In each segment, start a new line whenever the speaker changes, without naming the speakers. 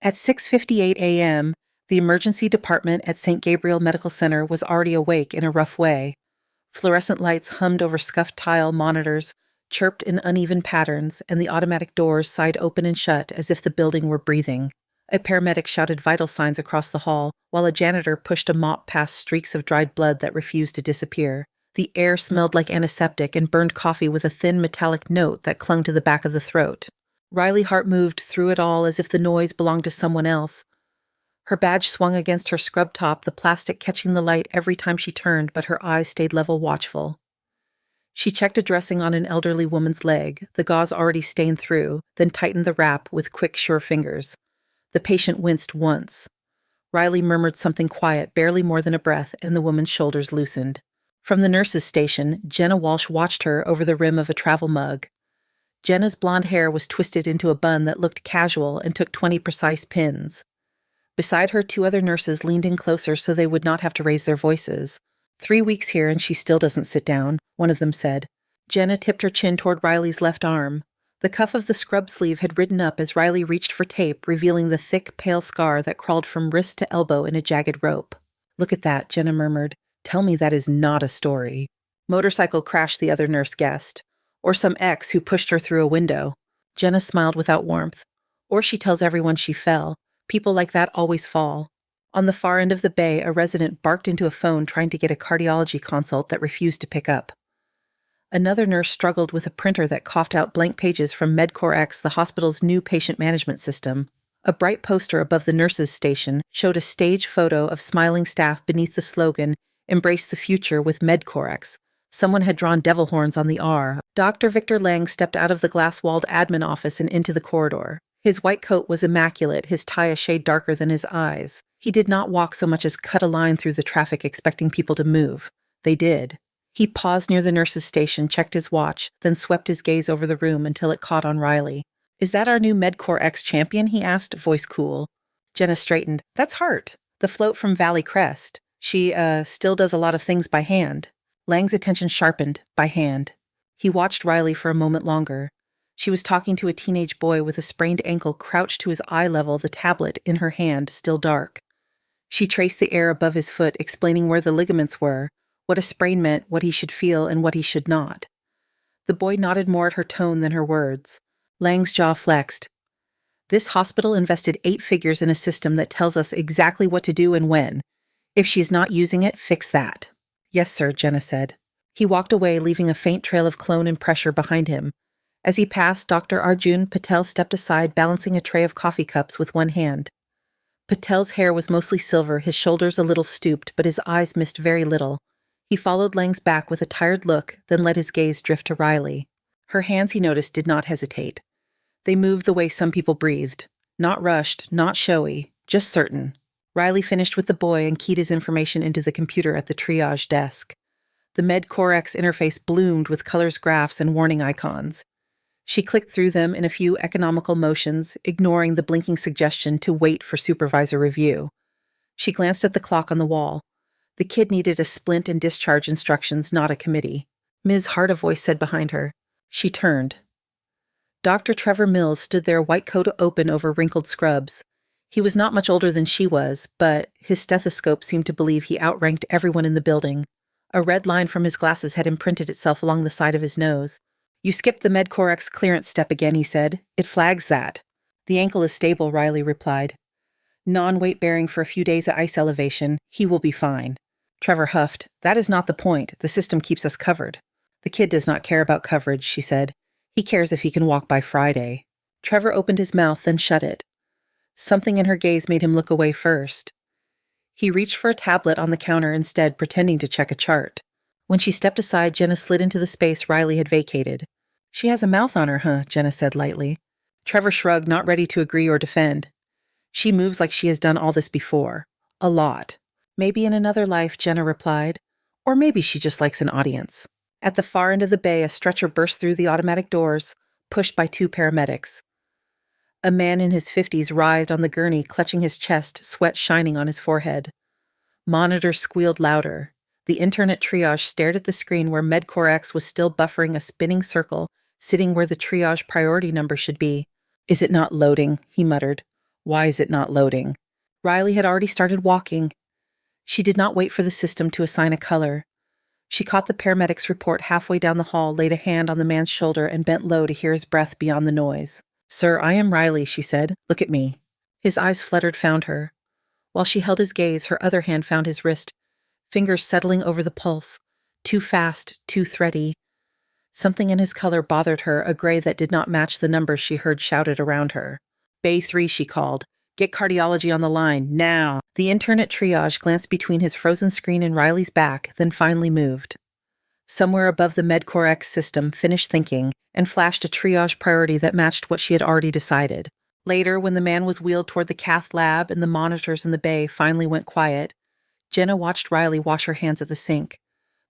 At 6:58 a.m., the emergency department at St. Gabriel Medical Center was already awake in a rough way. Fluorescent lights hummed over scuffed tile monitors, chirped in uneven patterns, and the automatic doors sighed open and shut as if the building were breathing. A paramedic shouted vital signs across the hall, while a janitor pushed a mop past streaks of dried blood that refused to disappear. The air smelled like antiseptic and burned coffee with a thin metallic note that clung to the back of the throat. Riley Hart moved through it all as if the noise belonged to someone else. Her badge swung against her scrub top, the plastic catching the light every time she turned, but her eyes stayed level, watchful. She checked a dressing on an elderly woman's leg, the gauze already stained through, then tightened the wrap with quick, sure fingers. The patient winced once. Riley murmured something quiet, barely more than a breath, and the woman's shoulders loosened. From the nurse's station, Jenna Walsh watched her over the rim of a travel mug. Jenna's blonde hair was twisted into a bun that looked casual and took 20 precise pins. Beside her, 2 other nurses leaned in closer so they would not have to raise their voices. 3 weeks here and she still doesn't sit down, one of them said. Jenna tipped her chin toward Riley's left arm. The cuff of the scrub sleeve had ridden up as Riley reached for tape, revealing the thick, pale scar that crawled from wrist to elbow in a jagged rope. "Look at that," Jenna murmured. "Tell me that is not a story." "Motorcycle crash," the other nurse guessed. "Or some ex who pushed her through a window." Jenna smiled without warmth. "Or she tells everyone she fell. People like that always fall." On the far end of the bay, a resident barked into a phone trying to get a cardiology consult that refused to pick up. Another nurse struggled with a printer that coughed out blank pages from MedCoreX, the hospital's new patient management system. A bright poster above the nurses' station showed a stage photo of smiling staff beneath the slogan, "Embrace the future with MedCoreX." Someone had drawn devil horns on the R. Dr. Victor Lang stepped out of the glass-walled admin office and into the corridor. His white coat was immaculate, his tie a shade darker than his eyes. He did not walk so much as cut a line through the traffic expecting people to move. They did. He paused near the nurse's station, checked his watch, then swept his gaze over the room until it caught on Riley. "Is that our new MedCoreX champion?" he asked, voice cool. Jenna straightened. "That's Hart, the float from Valley Crest. She, still does a lot of things by hand." Lang's attention sharpened, by hand. He watched Riley for a moment longer. She was talking to a teenage boy with a sprained ankle crouched to his eye level, the tablet in her hand, still dark. She traced the air above his foot, explaining where the ligaments were, what a sprain meant, what he should feel, and what he should not. The boy nodded more at her tone than her words. Lang's jaw flexed. "This hospital invested 8 figures in a system that tells us exactly what to do and when. If she's not using it, fix that." "Yes, sir," Jenna said. He walked away, leaving a faint trail of clone and pressure behind him. As he passed, Dr. Arjun Patel stepped aside, balancing a tray of coffee cups with one hand. Patel's hair was mostly silver, his shoulders a little stooped, but his eyes missed very little. He followed Lang's back with a tired look, then let his gaze drift to Riley. Her hands, he noticed, did not hesitate. They moved the way some people breathed. Not rushed, not showy, just certain. Riley finished with the boy and keyed his information into the computer at the triage desk. The MedCoreX interface bloomed with colors, graphs, and warning icons. She clicked through them in a few economical motions, ignoring the blinking suggestion to wait for supervisor review. She glanced at the clock on the wall. The kid needed a splint and discharge instructions, not a committee. "Ms. Hart," a voice said behind her. She turned. Dr. Trevor Mills stood there, white coat open over wrinkled scrubs. He was not much older than she was, but his stethoscope seemed to believe he outranked everyone in the building. A red line from his glasses had imprinted itself along the side of his nose. "You skipped the MedCoreX clearance step again," he said. "It flags that." "The ankle is stable," Riley replied. "Non-weight bearing for a few days at ice elevation. He will be fine." Trevor huffed. "That is not the point. The system keeps us covered." "The kid does not care about coverage," she said. "He cares if he can walk by Friday." Trevor opened his mouth, then shut it. Something in her gaze made him look away first. He reached for a tablet on the counter instead, pretending to check a chart. When she stepped aside, Jenna slid into the space Riley had vacated. "She has a mouth on her, huh?" Jenna said lightly. Trevor shrugged, not ready to agree or defend. "She moves like she has done all this before. A lot." "Maybe in another life," Jenna replied. "Or maybe she just likes an audience." At the far end of the bay, a stretcher burst through the automatic doors, pushed by 2 paramedics. A man in his 50s writhed on the gurney, clutching his chest, sweat shining on his forehead. Monitors squealed louder. The intern at triage stared at the screen where MedCoreX was still buffering a spinning circle, sitting where the triage priority number should be. "Is it not loading?" he muttered. Why is it not loading? Riley had already started walking. She did not wait for the system to assign a color. She caught the paramedics' report halfway down the hall, laid a hand on the man's shoulder, and bent low to hear his breath beyond the noise. "Sir, I am Riley," she said. "Look at me." His eyes fluttered, found her. While she held his gaze, her other hand found his wrist, fingers settling over the pulse. Too fast, too thready. Something in his color bothered her, a gray that did not match the numbers she heard shouted around her. "Bay 3, she called. "Get cardiology on the line, now." The intern at triage glanced between his frozen screen and Riley's back, then finally moved. Somewhere above the MedCore X system, finished thinking, and flashed a triage priority that matched what she had already decided. Later, when the man was wheeled toward the cath lab and the monitors in the bay finally went quiet, Jenna watched Riley wash her hands at the sink.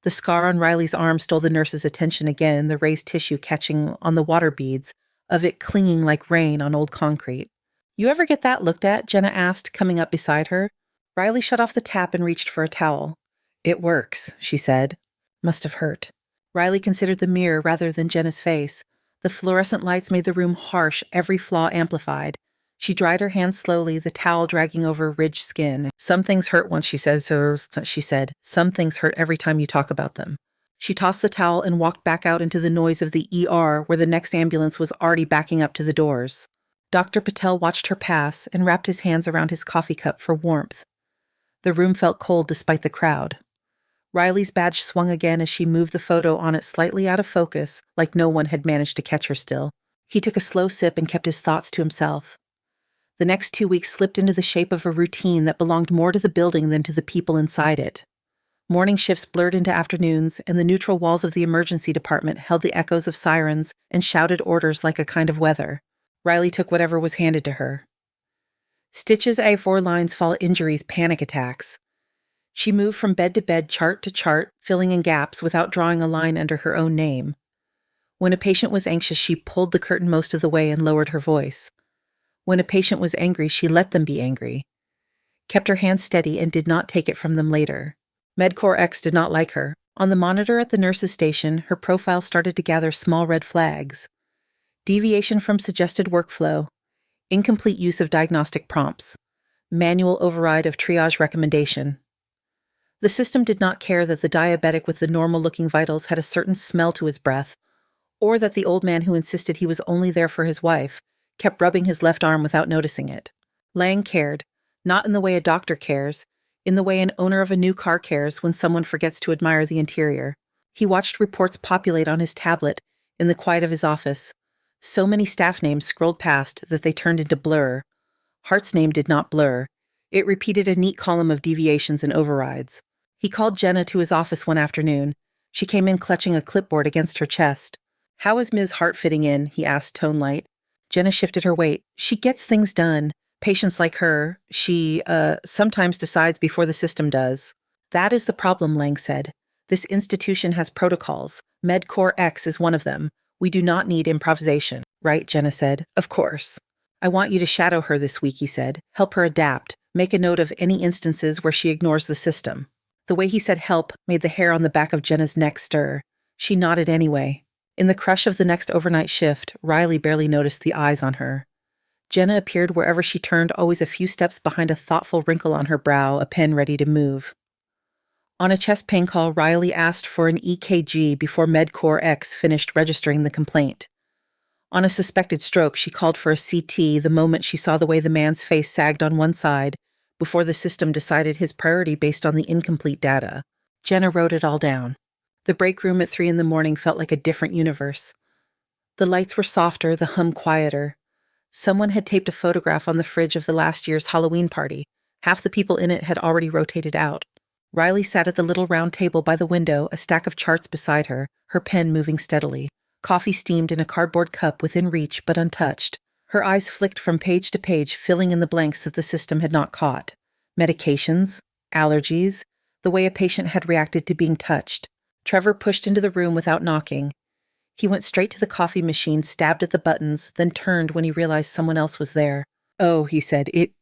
The scar on Riley's arm stole the nurse's attention again, the raised tissue catching on the water beads, of it clinging like rain on old concrete. "You ever get that looked at?" Jenna asked, coming up beside her. Riley shut off the tap and reached for a towel. "It works," she said. Must have hurt. Riley considered the mirror rather than Jenna's face. The fluorescent lights made the room harsh, every flaw amplified. She dried her hands slowly, the towel dragging over ridged skin. "Some things hurt once," she said. "Some things hurt every time you talk about them." She tossed the towel and walked back out into the noise of the ER, where the next ambulance was already backing up to the doors. Dr. Patel watched her pass and wrapped his hands around his coffee cup for warmth. The room felt cold despite the crowd. Riley's badge swung again as she moved the photo on it slightly out of focus, like no one had managed to catch her still. He took a slow sip and kept his thoughts to himself. The next 2 weeks slipped into the shape of a routine that belonged more to the building than to the people inside it. Morning shifts blurred into afternoons, and the neutral walls of the emergency department held the echoes of sirens and shouted orders like a kind of weather. Riley took whatever was handed to her. Stitches, A4 lines, fall injuries, panic attacks. She moved from bed to bed, chart to chart, filling in gaps without drawing a line under her own name. When a patient was anxious, she pulled the curtain most of the way and lowered her voice. When a patient was angry, she let them be angry, kept her hand steady, and did not take it from them later. MedCore X did not like her. On the monitor at the nurse's station, her profile started to gather small red flags. Deviation from suggested workflow, incomplete use of diagnostic prompts, manual override of triage recommendation. The system did not care that the diabetic with the normal-looking vitals had a certain smell to his breath, or that the old man who insisted he was only there for his wife kept rubbing his left arm without noticing it. Lang cared, not in the way a doctor cares, in the way an owner of a new car cares when someone forgets to admire the interior. He watched reports populate on his tablet in the quiet of his office. So many staff names scrolled past that they turned into blur. Hart's name did not blur. It repeated a neat column of deviations and overrides. He called Jenna to his office one afternoon. She came in clutching a clipboard against her chest. "How is Ms. Hart fitting in?" he asked, tone light. Jenna shifted her weight. "She gets things done. Patients like her, she, sometimes decides before the system does." "That is the problem," Lang said. "This institution has protocols. MedCore X is one of them. We do not need improvisation." "Right," Jenna said. "Of course." "I want you to shadow her this week," he said. "Help her adapt. Make a note of any instances where she ignores the system." The way he said help made the hair on the back of Jenna's neck stir. She nodded anyway. In the crush of the next overnight shift, Riley barely noticed the eyes on her. Jenna appeared wherever she turned, always a few steps behind a thoughtful wrinkle on her brow, a pen ready to move. On a chest pain call, Riley asked for an EKG before MedCore X finished registering the complaint. On a suspected stroke, she called for a CT the moment she saw the way the man's face sagged on one side, before the system decided his priority based on the incomplete data. Jenna wrote it all down. The break room at 3 a.m. felt like a different universe. The lights were softer, the hum quieter. Someone had taped a photograph on the fridge of the last year's Halloween party. Half the people in it had already rotated out. Riley sat at the little round table by the window, a stack of charts beside her, her pen moving steadily. Coffee steamed in a cardboard cup within reach but untouched. Her eyes flicked from page to page, filling in the blanks that the system had not caught. Medications, allergies, the way a patient had reacted to being touched. Trevor pushed into the room without knocking. He went straight to the coffee machine, stabbed at the buttons, then turned when he realized someone else was there. "Oh," he said, It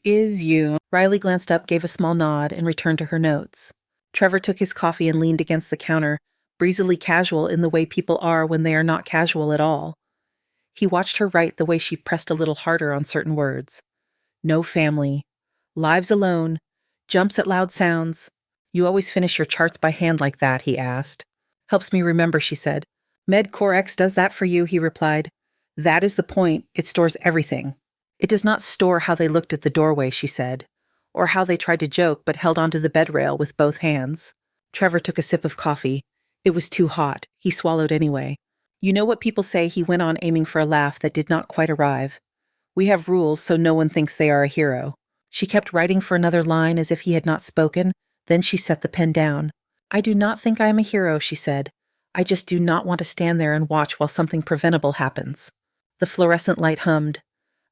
is you." Riley glanced up, gave a small nod, and returned to her notes. Trevor took his coffee and leaned against the counter, breezily casual in the way people are when they are not casual at all. He watched her write the way she pressed a little harder on certain words. No family. Lives alone. Jumps at loud sounds. You always finish your charts by hand like that, he asked. Helps me remember, she said. MedCoreX does that for you, he replied. That is the point. It stores everything. It does not store how they looked at the doorway, she said, or how they tried to joke but held onto the bed rail with both hands. Trevor took a sip of coffee. It was too hot. He swallowed anyway. You know what people say, he went on, aiming for a laugh that did not quite arrive. We have rules so no one thinks they are a hero. She kept writing for another line as if he had not spoken. Then she set the pen down. I do not think I am a hero, she said. I just do not want to stand there and watch while something preventable happens. The fluorescent light hummed.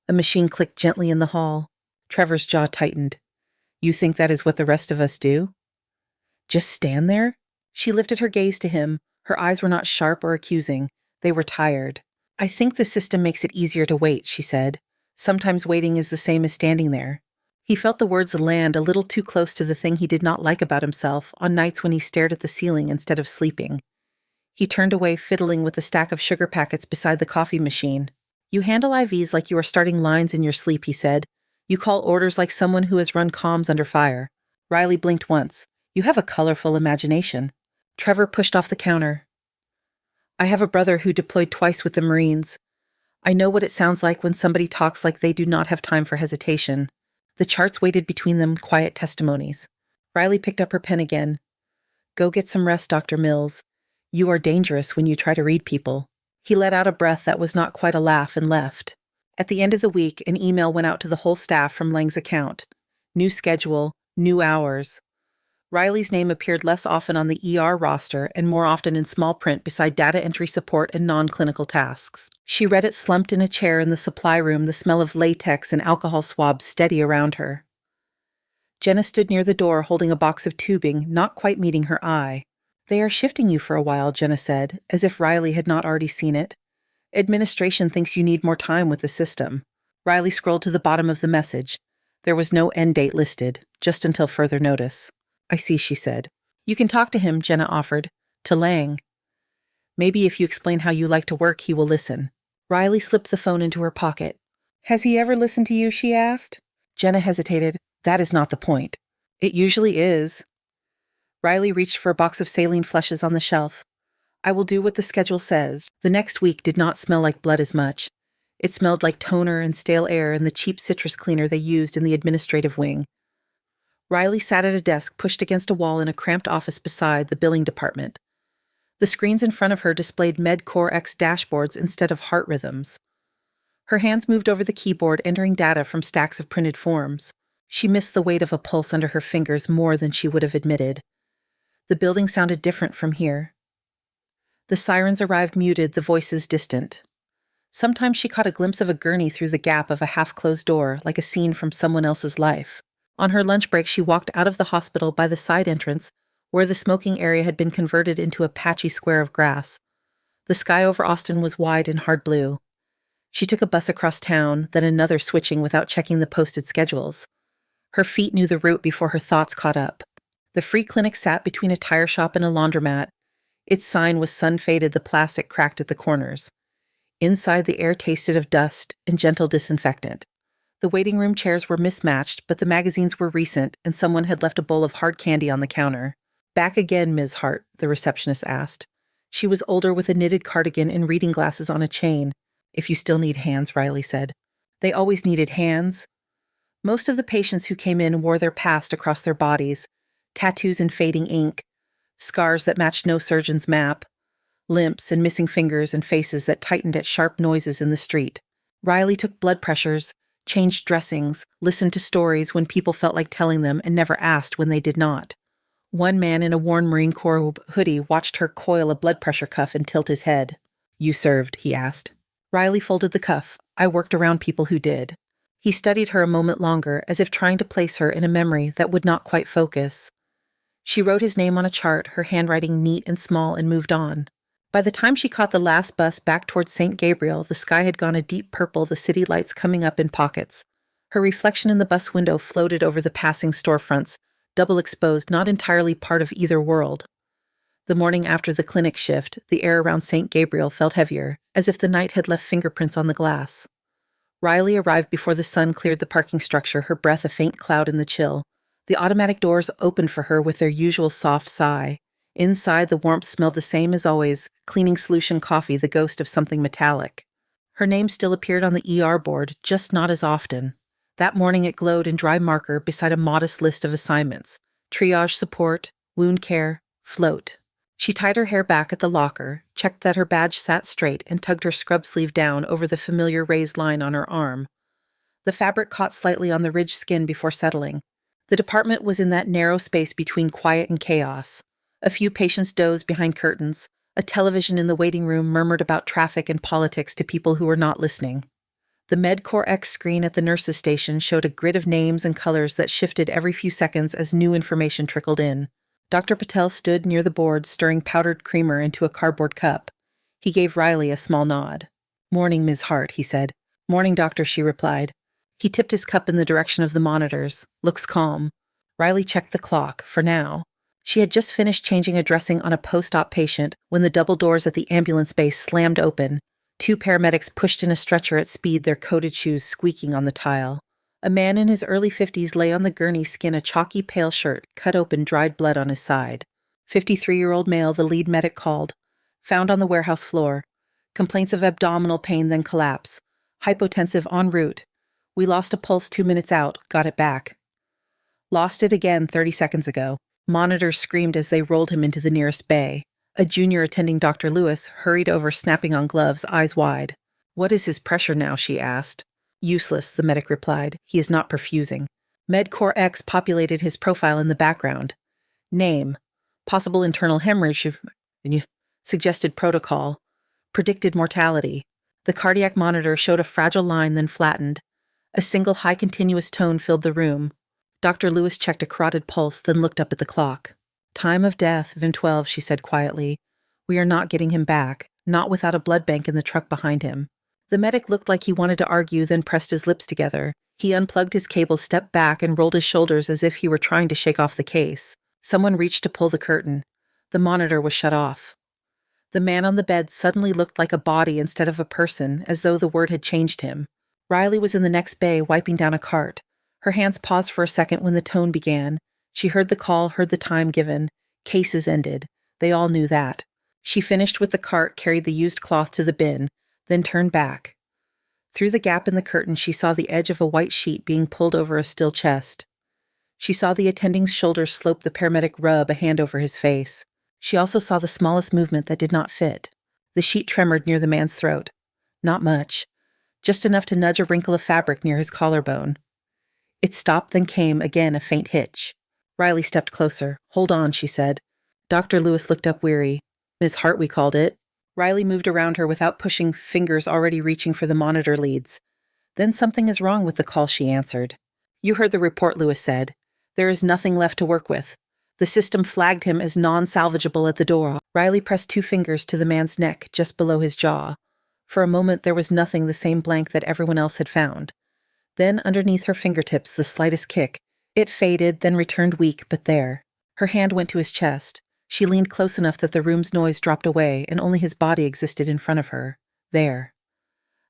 A machine clicked gently in the hall. Trevor's jaw tightened. You think that is what the rest of us do? Just stand there? She lifted her gaze to him. Her eyes were not sharp or accusing. They were tired. I think the system makes it easier to wait, she said. Sometimes waiting is the same as standing there. He felt the words land a little too close to the thing he did not like about himself on nights when he stared at the ceiling instead of sleeping. He turned away, fiddling with the stack of sugar packets beside the coffee machine. You handle IVs like you are starting lines in your sleep, he said. You call orders like someone who has run comms under fire. Riley blinked once. You have a colorful imagination. Trevor pushed off the counter. I have a brother who deployed twice with the Marines. I know what it sounds like when somebody talks like they do not have time for hesitation. The charts waited between them, quiet testimonies. Riley picked up her pen again. Go get some rest, Dr. Mills. You are dangerous when you try to read people. He let out a breath that was not quite a laugh and left. At the end of the week, an email went out to the whole staff from Lang's account. New schedule, new hours. Riley's name appeared less often on the ER roster and more often in small print beside data entry support and non-clinical tasks. She read it slumped in a chair in the supply room, the smell of latex and alcohol swabs steady around her. Jenna stood near the door holding a box of tubing, not quite meeting her eye. They are shifting you for a while, Jenna said, as if Riley had not already seen it. Administration thinks you need more time with the system. Riley scrolled to the bottom of the message. There was no end date listed, just until further notice. I see, she said. You can talk to him, Jenna offered. To Lang. Maybe if you explain how you like to work, he will listen. Riley slipped the phone into her pocket. Has he ever listened to you, she asked. Jenna hesitated. That is not the point. It usually is. Riley reached for a box of saline flushes on the shelf. I will do what the schedule says. The next week did not smell like blood as much. It smelled like toner and stale air and the cheap citrus cleaner they used in the administrative wing. Riley sat at a desk pushed against a wall in a cramped office beside the billing department. The screens in front of her displayed MedCoreX dashboards instead of heart rhythms. Her hands moved over the keyboard, entering data from stacks of printed forms. She missed the weight of a pulse under her fingers more than she would have admitted. The building sounded different from here. The sirens arrived muted, the voices distant. Sometimes she caught a glimpse of a gurney through the gap of a half-closed door, like a scene from someone else's life. On her lunch break, she walked out of the hospital by the side entrance, where the smoking area had been converted into a patchy square of grass. The sky over Austin was wide and hard blue. She took a bus across town, then another, switching without checking the posted schedules. Her feet knew the route before her thoughts caught up. The free clinic sat between a tire shop and a laundromat. Its sign was sun-faded, the plastic cracked at the corners. Inside, the air tasted of dust and gentle disinfectant. The waiting room chairs were mismatched, but the magazines were recent, and someone had left a bowl of hard candy on the counter. Back again, Ms. Hart, the receptionist asked. She was older, with a knitted cardigan and reading glasses on a chain. If you still need hands, Riley said. They always needed hands. Most of the patients who came in wore their past across their bodies, tattoos and fading ink, scars that matched no surgeon's map, limps and missing fingers and faces that tightened at sharp noises in the street. Riley took blood pressures, changed dressings, listened to stories when people felt like telling them and never asked when they did not. One man in a worn Marine Corps hoodie watched her coil a blood pressure cuff and tilt his head. You served, he asked. Riley folded the cuff. I worked around people who did. He studied her a moment longer, as if trying to place her in a memory that would not quite focus. She wrote his name on a chart, her handwriting neat and small, and moved on. By the time she caught the last bus back towards St. Gabriel, the sky had gone a deep purple, the city lights coming up in pockets. Her reflection in the bus window floated over the passing storefronts, double exposed, not entirely part of either world. The morning after the clinic shift, the air around St. Gabriel felt heavier, as if the night had left fingerprints on the glass. Riley arrived before the sun cleared the parking structure, her breath a faint cloud in the chill. The automatic doors opened for her with their usual soft sigh. Inside, the warmth smelled the same as always, cleaning solution coffee, the ghost of something metallic. Her name still appeared on the ER board, just not as often. That morning it glowed in dry marker beside a modest list of assignments: triage support, wound care, float. She tied her hair back at the locker, checked that her badge sat straight, and tugged her scrub sleeve down over the familiar raised line on her arm. The fabric caught slightly on the ridged skin before settling. The department was in that narrow space between quiet and chaos. A few patients dozed behind curtains. A television in the waiting room murmured about traffic and politics to people who were not listening. The MedCore X screen at the nurses' station showed a grid of names and colors that shifted every few seconds as new information trickled in. Dr. Patel stood near the board, stirring powdered creamer into a cardboard cup. He gave Riley a small nod. "Morning, Ms. Hart," he said. "Morning, doctor," she replied. He tipped his cup in the direction of the monitors. "Looks calm." Riley checked the clock, for now. She had just finished changing a dressing on a post-op patient when the double doors at the ambulance bay slammed open. Two paramedics pushed in a stretcher at speed, their coated shoes squeaking on the tile. A man in his early 50s lay on the gurney skin, a chalky pale shirt, cut open, dried blood on his side. 53-year-old male, the lead medic called. Found on the warehouse floor. Complaints of abdominal pain, then collapse. Hypotensive en route. We lost a pulse 2 minutes out, got it back. Lost it again 30 seconds ago. Monitors screamed as they rolled him into the nearest bay. A junior attending Dr. Lewis hurried over, snapping on gloves, eyes wide. "What is his pressure now?" she asked. "Useless," the medic replied. "He is not perfusing." MedCore X populated his profile in the background. Name. Possible internal hemorrhage. Suggested protocol. Predicted mortality. The cardiac monitor showed a fragile line, then flattened. A single high continuous tone filled the room. Dr. Lewis checked a carotid pulse, then looked up at the clock. "Time of death, Vim 12, she said quietly. "We are not getting him back, not without a blood bank in the truck behind him." The medic looked like he wanted to argue, then pressed his lips together. He unplugged his cable, stepped back, and rolled his shoulders as if he were trying to shake off the case. Someone reached to pull the curtain. The monitor was shut off. The man on the bed suddenly looked like a body instead of a person, as though the word had changed him. Riley was in the next bay, wiping down a cart. Her hands paused for a second when the tone began. She heard the call, heard the time given. Cases ended. They all knew that. She finished with the cart, carried the used cloth to the bin, then turned back. Through the gap in the curtain, she saw the edge of a white sheet being pulled over a still chest. She saw the attending's shoulders slope, the paramedic rub a hand over his face. She also saw the smallest movement that did not fit. The sheet tremored near the man's throat. Not much. Just enough to nudge a wrinkle of fabric near his collarbone. It stopped, then came again a faint hitch. Riley stepped closer. "Hold on," she said. Dr. Lewis looked up weary. "Ms. Hart, we called it." Riley moved around her without pushing, fingers already reaching for the monitor leads. "Then something is wrong with the call," she answered. "You heard the report," Lewis said. "There is nothing left to work with. The system flagged him as non-salvageable at the door." Riley pressed 2 fingers to the man's neck, just below his jaw. For a moment there was nothing, the same blank that everyone else had found. Then underneath her fingertips, the slightest kick. It faded, then returned weak, but there. Her hand went to his chest. She leaned close enough that the room's noise dropped away, and only his body existed in front of her. There.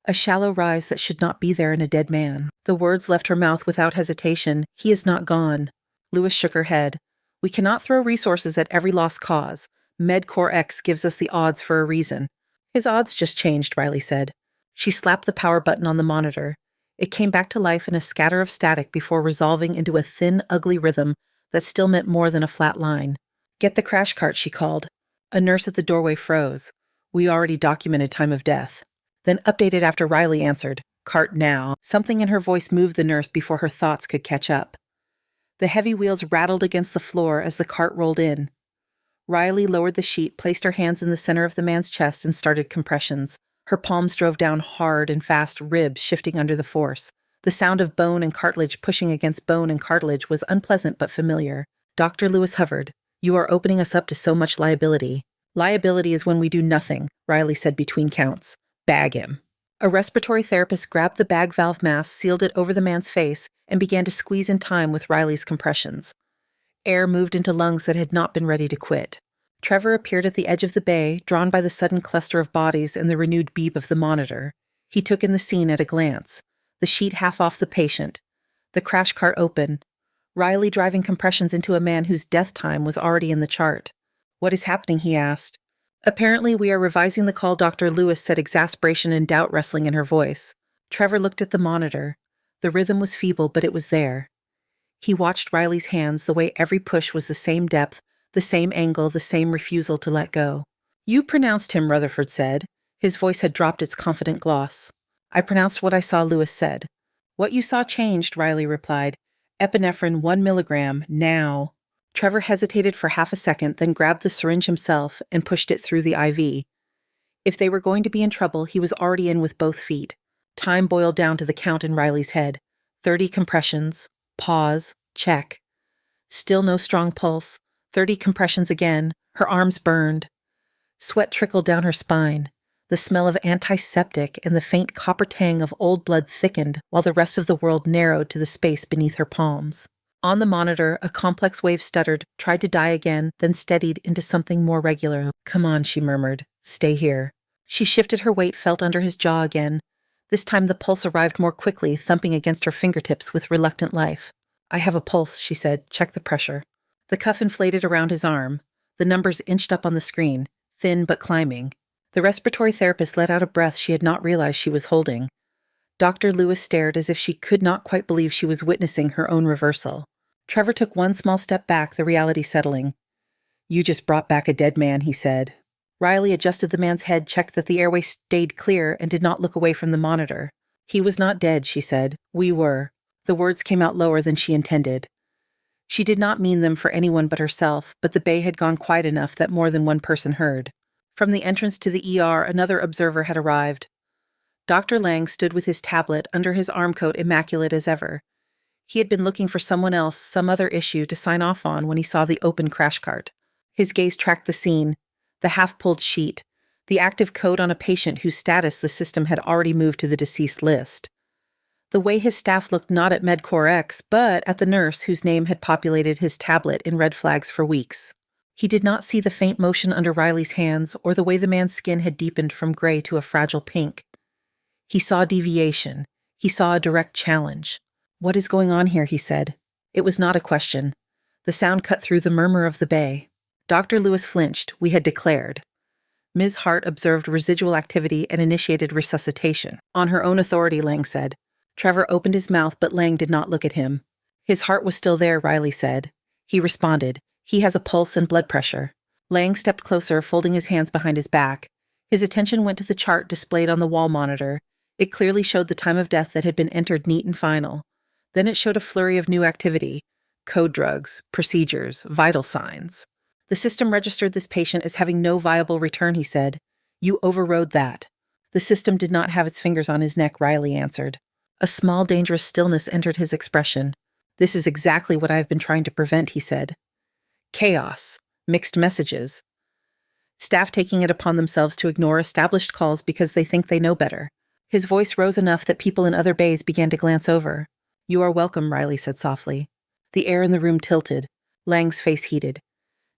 A shallow rise that should not be there in a dead man. The words left her mouth without hesitation. "He is not gone." Lewis shook her head. "We cannot throw resources at every lost cause. MedCore X gives us the odds for a reason." "His odds just changed," Riley said. She slapped the power button on the monitor. It came back to life in a scatter of static before resolving into a thin, ugly rhythm that still meant more than a flat line. "Get the crash cart," she called. A nurse at the doorway froze. "We already documented time of death." Then updated after Riley answered, "Cart now." Something in her voice moved the nurse before her thoughts could catch up. The heavy wheels rattled against the floor as the cart rolled in. Riley lowered the sheet, placed her hands in the center of the man's chest, and started compressions. Her palms drove down hard and fast, ribs shifting under the force. The sound of bone and cartilage pushing against bone and cartilage was unpleasant but familiar. Dr. Lewis hovered. "You are opening us up to so much liability." "Liability is when we do nothing," Riley said between counts. "Bag him." A respiratory therapist grabbed the bag valve mask, sealed it over the man's face, and began to squeeze in time with Riley's compressions. Air moved into lungs that had not been ready to quit. Trevor appeared at the edge of the bay, drawn by the sudden cluster of bodies and the renewed beep of the monitor. He took in the scene at a glance. The sheet half off the patient. The crash cart open. Riley driving compressions into a man whose death time was already in the chart. "What is happening?" he asked. "Apparently we are revising the call," Dr. Lewis said, exasperation and doubt wrestling in her voice. Trevor looked at the monitor. The rhythm was feeble, but it was there. He watched Riley's hands, the way every push was the same depth, the same angle, the same refusal to let go. "You pronounced him," Rutherford said. His voice had dropped its confident gloss. "I pronounced what I saw," Lewis said. "What you saw changed," Riley replied. "Epinephrine 1 milligram, now." Trevor hesitated for half a second, then grabbed the syringe himself and pushed it through the IV. If they were going to be in trouble, he was already in with both feet. Time boiled down to the count in Riley's head. 30 compressions. Pause. Check. Still no strong pulse. 30 compressions again. Her arms burned. Sweat trickled down her spine. The smell of antiseptic and the faint copper tang of old blood thickened while the rest of the world narrowed to the space beneath her palms. On the monitor, a complex wave stuttered, tried to die again, then steadied into something more regular. "Come on," she murmured. "Stay here." She shifted her weight, felt under his jaw again. This time the pulse arrived more quickly, thumping against her fingertips with reluctant life. "I have a pulse," she said. "Check the pressure." The cuff inflated around his arm. The numbers inched up on the screen, thin but climbing. The respiratory therapist let out a breath she had not realized she was holding. Dr. Lewis stared as if she could not quite believe she was witnessing her own reversal. Trevor took one small step back, the reality settling. "You just brought back a dead man," he said. Riley adjusted the man's head, checked that the airway stayed clear, and did not look away from the monitor. "He was not dead," she said. "We were." The words came out lower than she intended. She did not mean them for anyone but herself, but the bay had gone quiet enough that more than one person heard. From the entrance to the ER, another observer had arrived. Dr. Lang stood with his tablet under his armcoat, immaculate as ever. He had been looking for someone else, some other issue to sign off on when he saw the open crash cart. His gaze tracked the scene, the half-pulled sheet, the active code on a patient whose status the system had already moved to the deceased list. The way his staff looked not at MedCorp X, but at the nurse whose name had populated his tablet in red flags for weeks. He did not see the faint motion under Riley's hands or the way the man's skin had deepened from gray to a fragile pink. He saw deviation. He saw a direct challenge. "What is going on here?" he said. It was not a question. The sound cut through the murmur of the bay. Dr. Lewis flinched. We had declared. Ms. Hart observed residual activity and initiated resuscitation. "On her own authority," Lang said. Trevor opened his mouth, but Lang did not look at him. "His heart was still there," Riley said. He responded. "He has a pulse and blood pressure." Lang stepped closer, folding his hands behind his back. His attention went to the chart displayed on the wall monitor. It clearly showed the time of death that had been entered neat and final. Then it showed a flurry of new activity. Code drugs, procedures, vital signs. "The system registered this patient as having no viable return," he said. "You overrode that." "The system did not have its fingers on his neck," Riley answered. A small, dangerous stillness entered his expression. "This is exactly what I have been trying to prevent," he said. Chaos. Mixed messages. Staff taking it upon themselves to ignore established calls because they think they know better. His voice rose enough that people in other bays began to glance over. "You are welcome," Riley said softly. The air in the room tilted. Lang's face heated.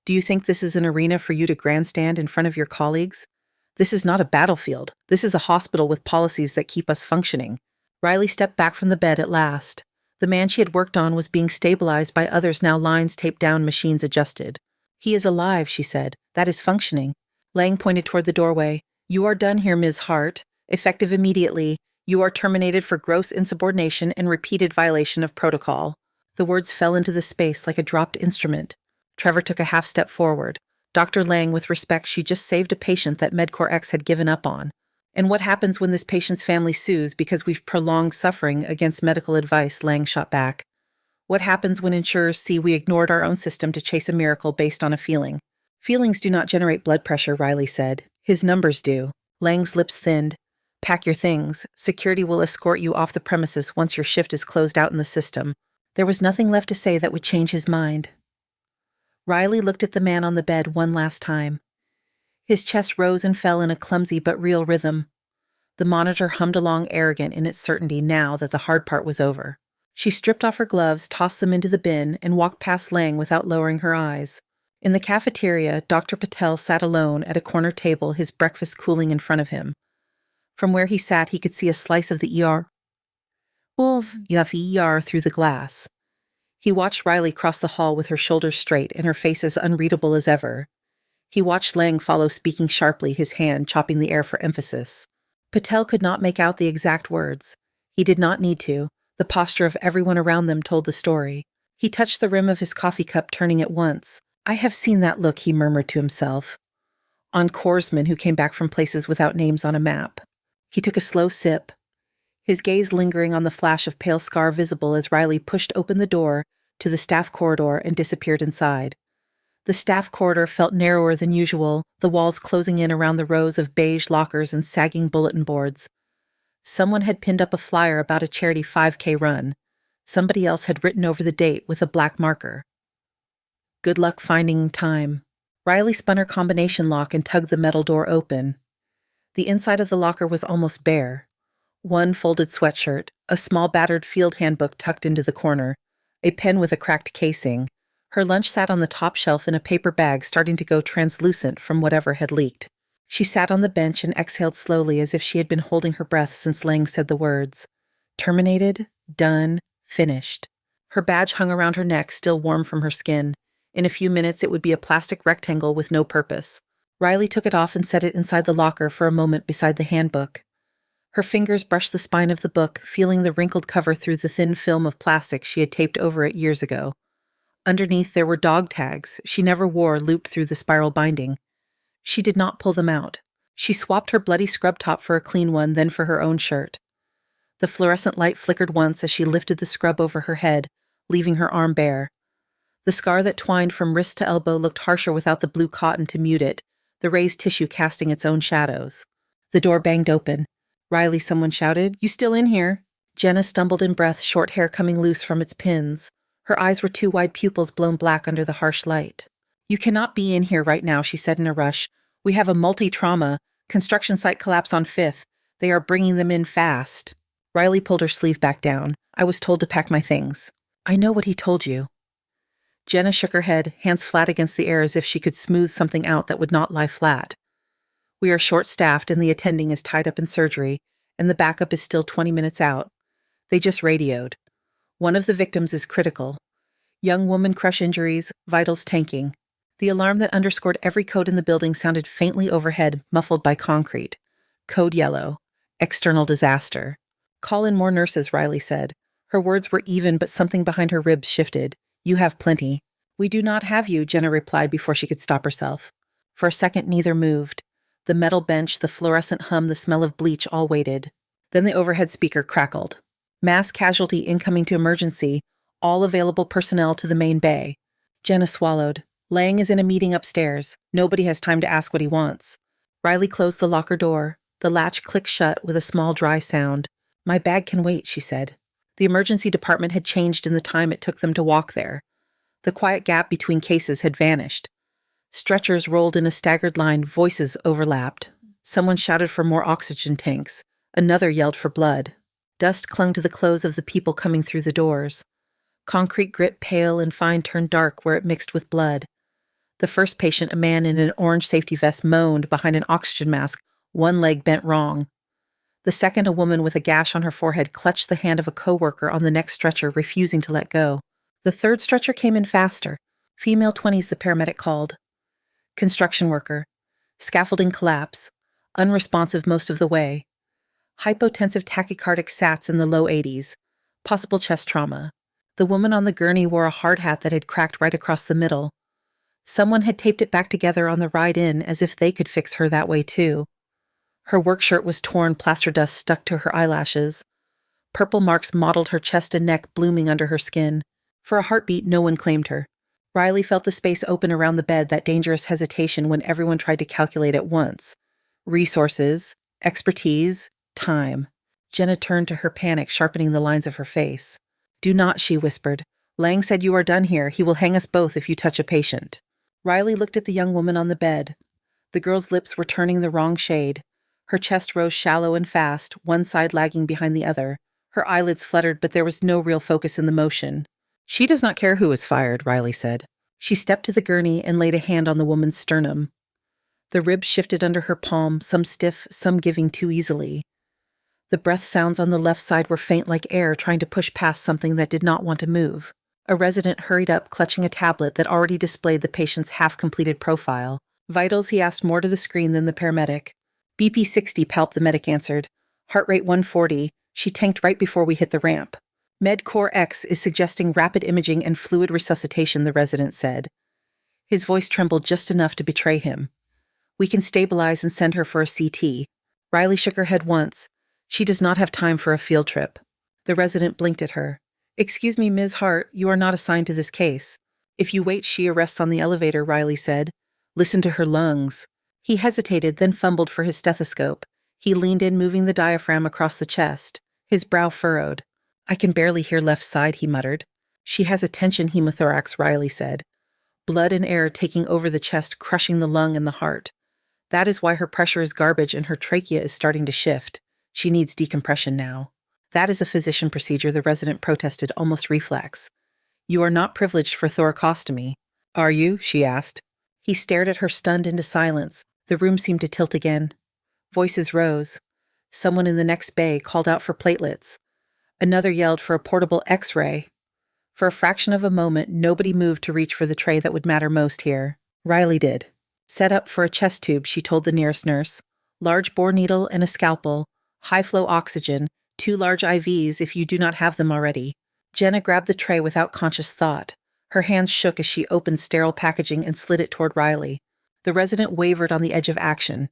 "Do you think this is an arena for you to grandstand in front of your colleagues? This is not a battlefield. This is a hospital with policies that keep us functioning." Riley stepped back from the bed at last. The man she had worked on was being stabilized by others, now lines taped down, machines adjusted. "He is alive," she said. "That is functioning." Lang pointed toward the doorway. "You are done here, Ms. Hart. Effective immediately. You are terminated for gross insubordination and repeated violation of protocol." The words fell into the space like a dropped instrument. Trevor took a half step forward. Dr. Lang, with respect, she just saved a patient that MedCorp X had given up on. "And what happens when this patient's family sues because we've prolonged suffering against medical advice?" Lang shot back. "What happens when insurers see we ignored our own system to chase a miracle based on a feeling?" "Feelings do not generate blood pressure," Riley said. "His numbers do." Lang's lips thinned. "Pack your things. Security will escort you off the premises once your shift is closed out in the system." There was nothing left to say that would change his mind. Riley looked at the man on the bed one last time. His chest rose and fell in a clumsy but real rhythm. The monitor hummed along, arrogant in its certainty now that the hard part was over. She stripped off her gloves, tossed them into the bin, and walked past Lang without lowering her eyes. In the cafeteria, Dr. Patel sat alone at a corner table, his breakfast cooling in front of him. From where he sat, he could see a slice of the ER through the glass. He watched Riley cross the hall with her shoulders straight and her face as unreadable as ever. He watched Lang follow, speaking sharply, his hand chopping the air for emphasis. Patel could not make out the exact words. He did not need to. The posture of everyone around them told the story. He touched the rim of his coffee cup, turning it once. "I have seen that look," he murmured to himself. On corpsmen who came back from places without names on a map. He took a slow sip, his gaze lingering on the flash of pale scar visible as Riley pushed open the door to the staff corridor and disappeared inside. The staff corridor felt narrower than usual, the walls closing in around the rows of beige lockers and sagging bulletin boards. Someone had pinned up a flyer about a charity 5K run. Somebody else had written over the date with a black marker. "Good luck finding time." Riley spun her combination lock and tugged the metal door open. The inside of the locker was almost bare. One folded sweatshirt, a small battered field handbook tucked into the corner, a pen with a cracked casing. Her lunch sat on the top shelf in a paper bag, starting to go translucent from whatever had leaked. She sat on the bench and exhaled slowly, as if she had been holding her breath since Lang said the words. Terminated, done, finished. Her badge hung around her neck, still warm from her skin. In a few minutes it would be a plastic rectangle with no purpose. Riley took it off and set it inside the locker for a moment beside the handbook. Her fingers brushed the spine of the book, feeling the wrinkled cover through the thin film of plastic she had taped over it years ago. Underneath there were dog tags she never wore, looped through the spiral binding. She did not pull them out. She swapped her bloody scrub top for a clean one, then for her own shirt. The fluorescent light flickered once as she lifted the scrub over her head, leaving her arm bare. The scar that twined from wrist to elbow looked harsher without the blue cotton to mute it, the raised tissue casting its own shadows. The door banged open. "Riley," someone shouted. "You still in here?" Jenna stumbled in breath, short hair coming loose from its pins. Her eyes were two wide pupils blown black under the harsh light. "You cannot be in here right now," she said in a rush. "We have a multi-trauma. Construction site collapse on 5th. They are bringing them in fast." Riley pulled her sleeve back down. "I was told to pack my things." "I know what he told you." Jenna shook her head, hands flat against the air as if she could smooth something out that would not lie flat. "We are short-staffed and the attending is tied up in surgery, and the backup is still 20 minutes out. They just radioed. One of the victims is critical. Young woman crush injuries, vitals tanking." The alarm that underscored every code in the building sounded faintly overhead, muffled by concrete. Code yellow. External disaster. "Call in more nurses," Riley said. Her words were even, but something behind her ribs shifted. "You have plenty." "We do not have you," Jenna replied before she could stop herself. For a second, neither moved. The metal bench, the fluorescent hum, the smell of bleach all waited. Then the overhead speaker crackled. "Mass casualty incoming to emergency. All available personnel to the main bay." Jenna swallowed. "Lang is in a meeting upstairs. Nobody has time to ask what he wants." Riley closed the locker door. The latch clicked shut with a small dry sound. "My bag can wait," she said. The emergency department had changed in the time it took them to walk there. The quiet gap between cases had vanished. Stretchers rolled in a staggered line, voices overlapped. Someone shouted for more oxygen tanks. Another yelled for blood. Dust clung to the clothes of the people coming through the doors. Concrete grit, pale and fine, turned dark where it mixed with blood. The first patient, a man in an orange safety vest, moaned behind an oxygen mask, one leg bent wrong. The second, a woman with a gash on her forehead, clutched the hand of a coworker on the next stretcher, refusing to let go. The third stretcher came in faster. Female 20s, the paramedic called. Construction worker. Scaffolding collapse. Unresponsive most of the way. Hypotensive tachycardic sats in the low 80s. Possible chest trauma. The woman on the gurney wore a hard hat that had cracked right across the middle. Someone had taped it back together on the ride in, as if they could fix her that way too. Her work shirt was torn, plaster dust stuck to her eyelashes. Purple marks mottled her chest and neck, blooming under her skin. For a heartbeat, no one claimed her. Riley felt the space open around the bed, that dangerous hesitation when everyone tried to calculate at once. Resources, expertise, time. Jenna turned to her, panic sharpening the lines of her face. "Do not," she whispered. "Lang said you are done here. He will hang us both if you touch a patient." Riley looked at the young woman on the bed. The girl's lips were turning the wrong shade. Her chest rose shallow and fast, one side lagging behind the other. Her eyelids fluttered, but there was no real focus in the motion. "She does not care who is fired," Riley said. She stepped to the gurney and laid a hand on the woman's sternum. The ribs shifted under her palm, some stiff, some giving too easily. The breath sounds on the left side were faint like air trying to push past something that did not want to move. A resident hurried up, clutching a tablet that already displayed the patient's half-completed profile. Vitals, he asked more to the screen than the paramedic. BP 60, palp, the medic answered. Heart rate 140. She tanked right before we hit the ramp. Med Core X is suggesting rapid imaging and fluid resuscitation, the resident said. His voice trembled just enough to betray him. We can stabilize and send her for a CT. Riley shook her head once. She does not have time for a field trip. The resident blinked at her. Excuse me, Ms. Hart, you are not assigned to this case. If you wait, she arrests on the elevator, Riley said. Listen to her lungs. He hesitated, then fumbled for his stethoscope. He leaned in, moving the diaphragm across the chest. His brow furrowed. I can barely hear left side, he muttered. She has a tension hemothorax, Riley said. Blood and air taking over the chest, crushing the lung and the heart. That is why her pressure is garbage and her trachea is starting to shift. She needs decompression now. That is a physician procedure, the resident protested, almost reflex. You are not privileged for thoracostomy. Are you? She asked. He stared at her, stunned into silence. The room seemed to tilt again. Voices rose. Someone in the next bay called out for platelets. Another yelled for a portable X-ray. For a fraction of a moment, nobody moved to reach for the tray that would matter most here. Riley did. Set up for a chest tube, she told the nearest nurse. Large bore needle and a scalpel. High-flow oxygen. 2 large IVs if you do not have them already. Jenna grabbed the tray without conscious thought. Her hands shook as she opened sterile packaging and slid it toward Riley. The resident wavered on the edge of action.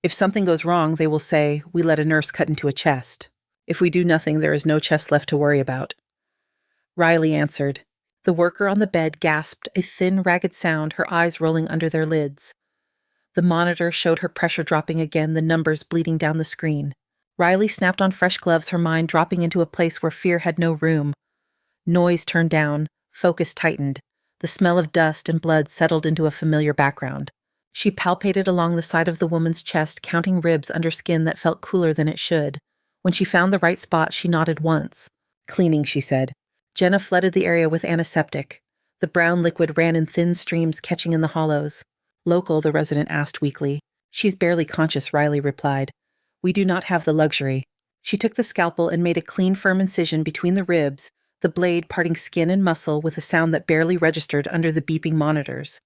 If something goes wrong, they will say, we let a nurse cut into a chest. If we do nothing, there is no chest left to worry about. Riley answered. The worker on the bed gasped, a thin, ragged sound, her eyes rolling under their lids. The monitor showed her pressure dropping again, the numbers bleeding down the screen. Riley snapped on fresh gloves, her mind dropping into a place where fear had no room. Noise turned down, focus tightened. The smell of dust and blood settled into a familiar background. She palpated along the side of the woman's chest, counting ribs under skin that felt cooler than it should. When she found the right spot, she nodded once. Cleaning, she said. Jenna flooded the area with antiseptic. The brown liquid ran in thin streams, catching in the hollows. Local, the resident asked weakly. She's barely conscious, Riley replied. We do not have the luxury. She took the scalpel and made a clean, firm incision between the ribs, the blade parting skin and muscle with a sound that barely registered under the beeping monitors.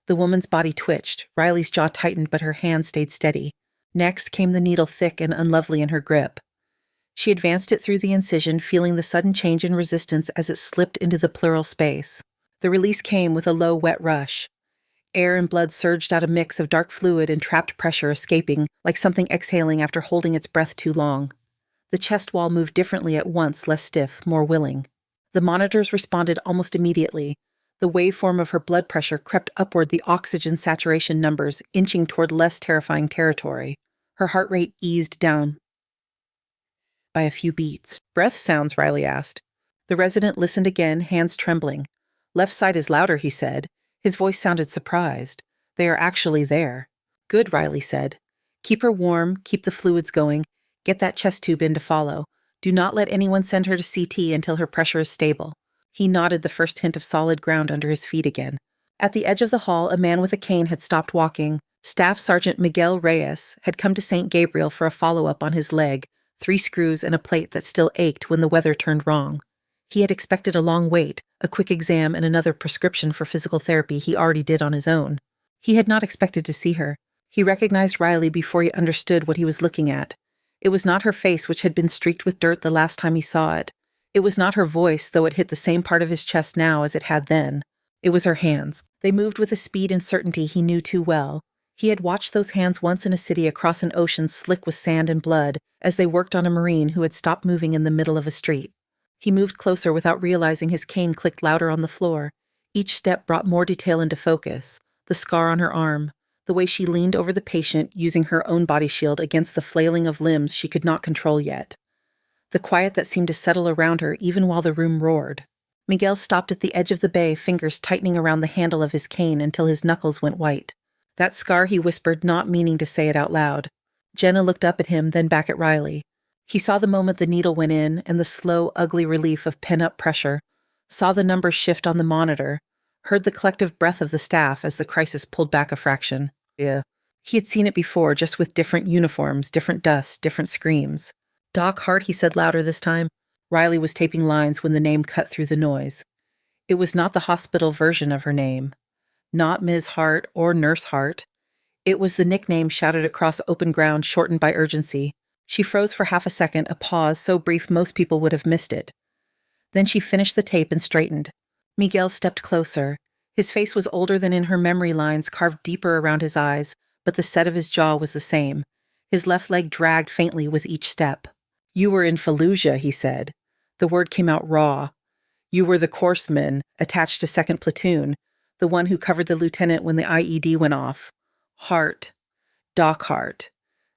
The woman's body twitched. Riley's jaw tightened, but her hand stayed steady. Next came the needle, thick and unlovely in her grip. She advanced it through the incision, feeling the sudden change in resistance as it slipped into the pleural space. The release came with a low, wet rush. Air and blood surged out, a mix of dark fluid and trapped pressure escaping, like something exhaling after holding its breath too long. The chest wall moved differently at once, less stiff, more willing. The monitors responded almost immediately. The waveform of her blood pressure crept upward, the oxygen saturation numbers inching toward less terrifying territory. Her heart rate eased down by a few beats. Breath sounds, Riley asked. The resident listened again, hands trembling. Left side is louder, he said. His voice sounded surprised. They are actually there. Good, Riley said. Keep her warm, keep the fluids going. Get that chest tube in to follow. Do not let anyone send her to CT until her pressure is stable. He nodded, the first hint of solid ground under his feet again. At the edge of the hall, a man with a cane had stopped walking. Staff Sergeant Miguel Reyes had come to St. Gabriel for a follow-up on his leg, 3 screws and a plate that still ached when the weather turned wrong. He had expected a long wait, a quick exam, and another prescription for physical therapy he already did on his own. He had not expected to see her. He recognized Riley before he understood what he was looking at. It was not her face, which had been streaked with dirt the last time he saw it. It was not her voice, though it hit the same part of his chest now as it had then. It was her hands. They moved with a speed and certainty he knew too well. He had watched those hands once in a city across an ocean slick with sand and blood as they worked on a Marine who had stopped moving in the middle of a street. He moved closer without realizing his cane clicked louder on the floor. Each step brought more detail into focus. The scar on her arm, the way she leaned over the patient using her own body shield against the flailing of limbs she could not control yet. The quiet that seemed to settle around her even while the room roared. Miguel stopped at the edge of the bay, fingers tightening around the handle of his cane until his knuckles went white. That scar, he whispered, not meaning to say it out loud. Jenna looked up at him, then back at Riley. He saw the moment the needle went in and the slow, ugly relief of pent-up pressure, saw the numbers shift on the monitor. heard the collective breath of the staff as the crisis pulled back a fraction. Yeah. He had seen it before, just with different uniforms, different dust, different screams. Doc Hart, he said louder this time. Riley was taping lines when the name cut through the noise. It was not the hospital version of her name. Not Ms. Hart or Nurse Hart. It was the nickname shouted across open ground, shortened by urgency. She froze for half a second, a pause so brief most people would have missed it. Then she finished the tape and straightened. Miguel stepped closer. His face was older than in her memory lines carved deeper around his eyes, but the set of his jaw was the same. His left leg dragged faintly with each step. "You were in Fallujah," he said. The word came out raw. "You were the courseman, attached to 2nd Platoon, the one who covered the lieutenant when the IED went off. Hart. Doc Hart.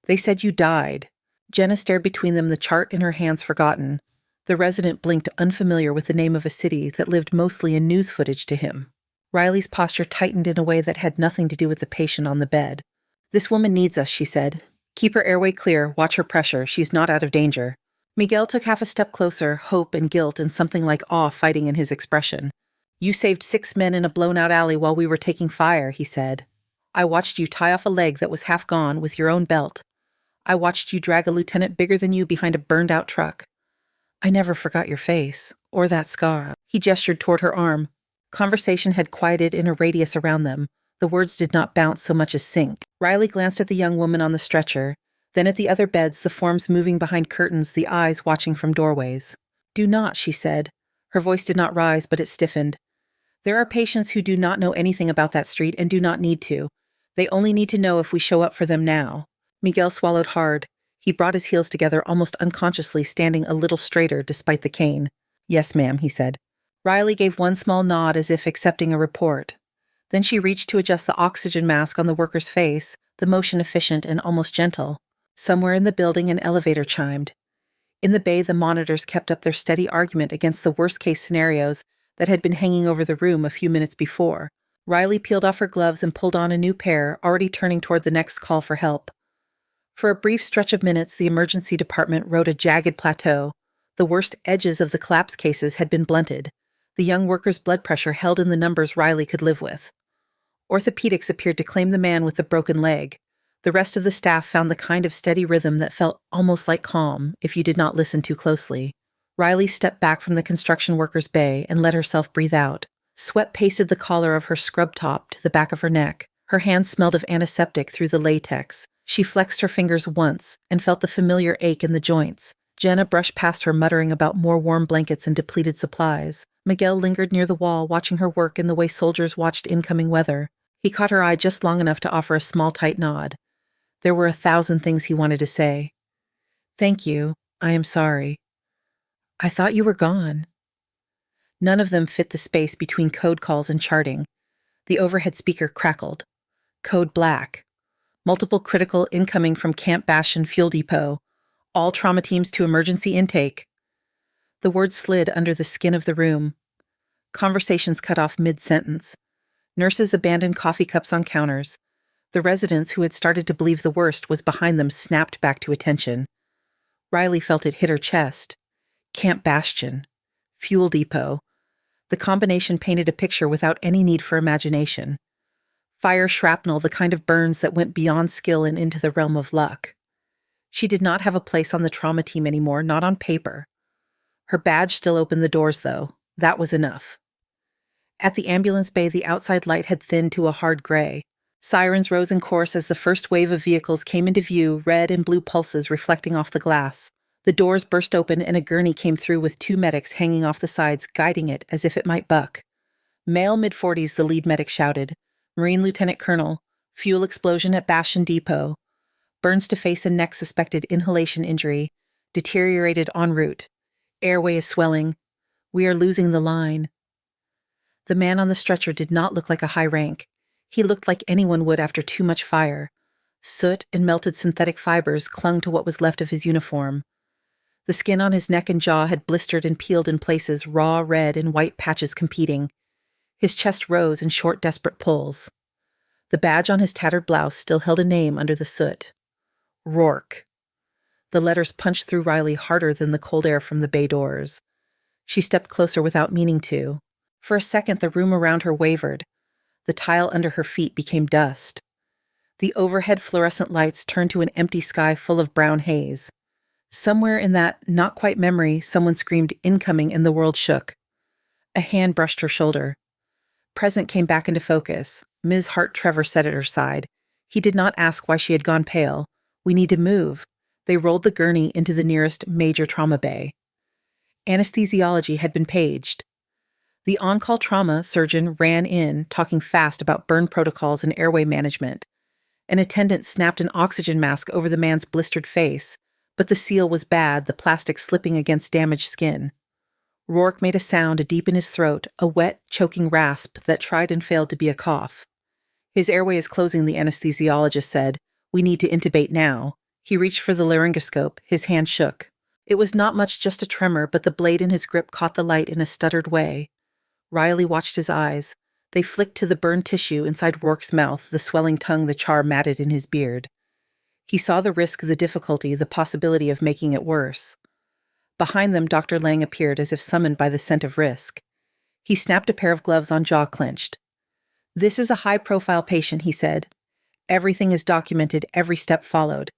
They said you died." Jenna stared between them, the chart in her hands forgotten. The resident blinked, unfamiliar with the name of a city that lived mostly in news footage to him. Riley's posture tightened in a way that had nothing to do with the patient on the bed. "This woman needs us," she said. "Keep her airway clear, watch her pressure, she's not out of danger." Miguel took half a step closer, hope and guilt and something like awe fighting in his expression. "You saved 6 men in a blown-out alley while we were taking fire," he said. "I watched you tie off a leg that was half gone with your own belt. I watched you drag a lieutenant bigger than you behind a burned-out truck. I never forgot your face, or that scar." He gestured toward her arm. Conversation had quieted in a radius around them. The words did not bounce so much as sink. Riley glanced at the young woman on the stretcher, then at the other beds, the forms moving behind curtains, the eyes watching from doorways. "Do not," she said. Her voice did not rise, but it stiffened. "There are patients who do not know anything about that street and do not need to. They only need to know if we show up for them now." Miguel swallowed hard. He brought his heels together almost unconsciously, standing a little straighter despite the cane. "Yes, ma'am," he said. Riley gave one small nod as if accepting a report. Then she reached to adjust the oxygen mask on the worker's face, the motion efficient and almost gentle. Somewhere in the building an elevator chimed. In the bay, the monitors kept up their steady argument against the worst-case scenarios that had been hanging over the room a few minutes before. Riley peeled off her gloves and pulled on a new pair, already turning toward the next call for help. For a brief stretch of minutes, the emergency department rode a jagged plateau. The worst edges of the collapse cases had been blunted. The young worker's blood pressure held in the numbers Riley could live with. Orthopedics appeared to claim the man with the broken leg. The rest of the staff found the kind of steady rhythm that felt almost like calm if you did not listen too closely. Riley stepped back from the construction worker's bay and let herself breathe out. Sweat pasted the collar of her scrub top to the back of her neck. Her hands smelled of antiseptic through the latex. She flexed her fingers once and felt the familiar ache in the joints. Jenna brushed past her, muttering about more warm blankets and depleted supplies. Miguel lingered near the wall, watching her work in the way soldiers watched incoming weather. He caught her eye just long enough to offer a small, tight nod. There were 1,000 things he wanted to say. "Thank you. I am sorry. I thought you were gone." None of them fit the space between code calls and charting. The overhead speaker crackled. Code black. Multiple critical incoming from Camp Bastion Fuel Depot. All trauma teams to emergency intake. The words slid under the skin of the room. Conversations cut off mid-sentence. Nurses abandoned coffee cups on counters. The residents who had started to believe the worst was behind them snapped back to attention. Riley felt it hit her chest. Camp Bastion. Fuel Depot. The combination painted a picture without any need for imagination. Fire shrapnel, the kind of burns that went beyond skill and into the realm of luck. She did not have a place on the trauma team anymore, not on paper. Her badge still opened the doors, though. That was enough. At the ambulance bay, the outside light had thinned to a hard gray. Sirens rose in chorus as the first wave of vehicles came into view, red and blue pulses reflecting off the glass. The doors burst open and a gurney came through with 2 medics hanging off the sides, guiding it as if it might buck. "Male mid-40s," the lead medic shouted. "Marine Lieutenant Colonel. Fuel explosion at Bastion Depot. Burns to face and neck, suspected inhalation injury. Deteriorated en route. Airway is swelling. We are losing the line." The man on the stretcher did not look like a high rank. He looked like anyone would after too much fire. Soot and melted synthetic fibers clung to what was left of his uniform. The skin on his neck and jaw had blistered and peeled in places, raw red and white patches competing. His chest rose in short, desperate pulls. The badge on his tattered blouse still held a name under the soot. Rourke. The letters punched through Riley harder than the cold air from the bay doors. She stepped closer without meaning to. For a second, the room around her wavered. The tile under her feet became dust. The overhead fluorescent lights turned to an empty sky full of brown haze. Somewhere in that not-quite memory, someone screamed incoming and the world shook. A hand brushed her shoulder. Present came back into focus. Ms. Hart Trevor sat at her side. He did not ask why she had gone pale. "We need to move." They rolled the gurney into the nearest major trauma bay. Anesthesiology had been paged. The on-call trauma surgeon ran in, talking fast about burn protocols and airway management. An attendant snapped an oxygen mask over the man's blistered face, but the seal was bad, the plastic slipping against damaged skin. Rourke made a sound deep in his throat, a wet, choking rasp that tried and failed to be a cough. "His airway is closing," the anesthesiologist said. "We need to intubate now." He reached for the laryngoscope. His hand shook. It was not much, just a tremor, but the blade in his grip caught the light in a stuttered way. Riley watched his eyes. They flicked to the burned tissue inside Rourke's mouth, the swelling tongue, the char matted in his beard. He saw the risk, the difficulty, the possibility of making it worse. Behind them, Dr. Lang appeared as if summoned by the scent of risk. He snapped a pair of gloves on, jaw clenched. "This is a high-profile patient," he said. "Everything is documented, every step followed.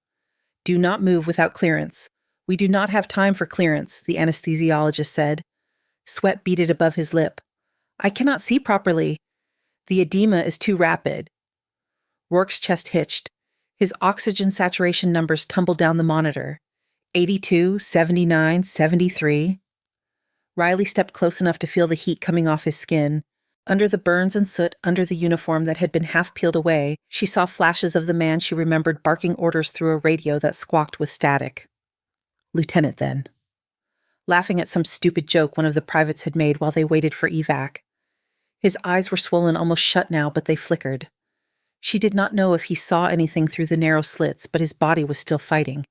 Do not move without clearance." "We do not have time for clearance," the anesthesiologist said. Sweat beaded above his lip. "I cannot see properly. The edema is too rapid." Rourke's chest hitched. His oxygen saturation numbers tumbled down the monitor. 82, 79, 73. Riley stepped close enough to feel the heat coming off his skin. Under the burns and soot under the uniform that had been half peeled away, she saw flashes of the man she remembered barking orders through a radio that squawked with static. Lieutenant, then. Laughing at some stupid joke one of the privates had made while they waited for evac. His eyes were swollen, almost shut now, but they flickered. She did not know if he saw anything through the narrow slits, but his body was still fighting.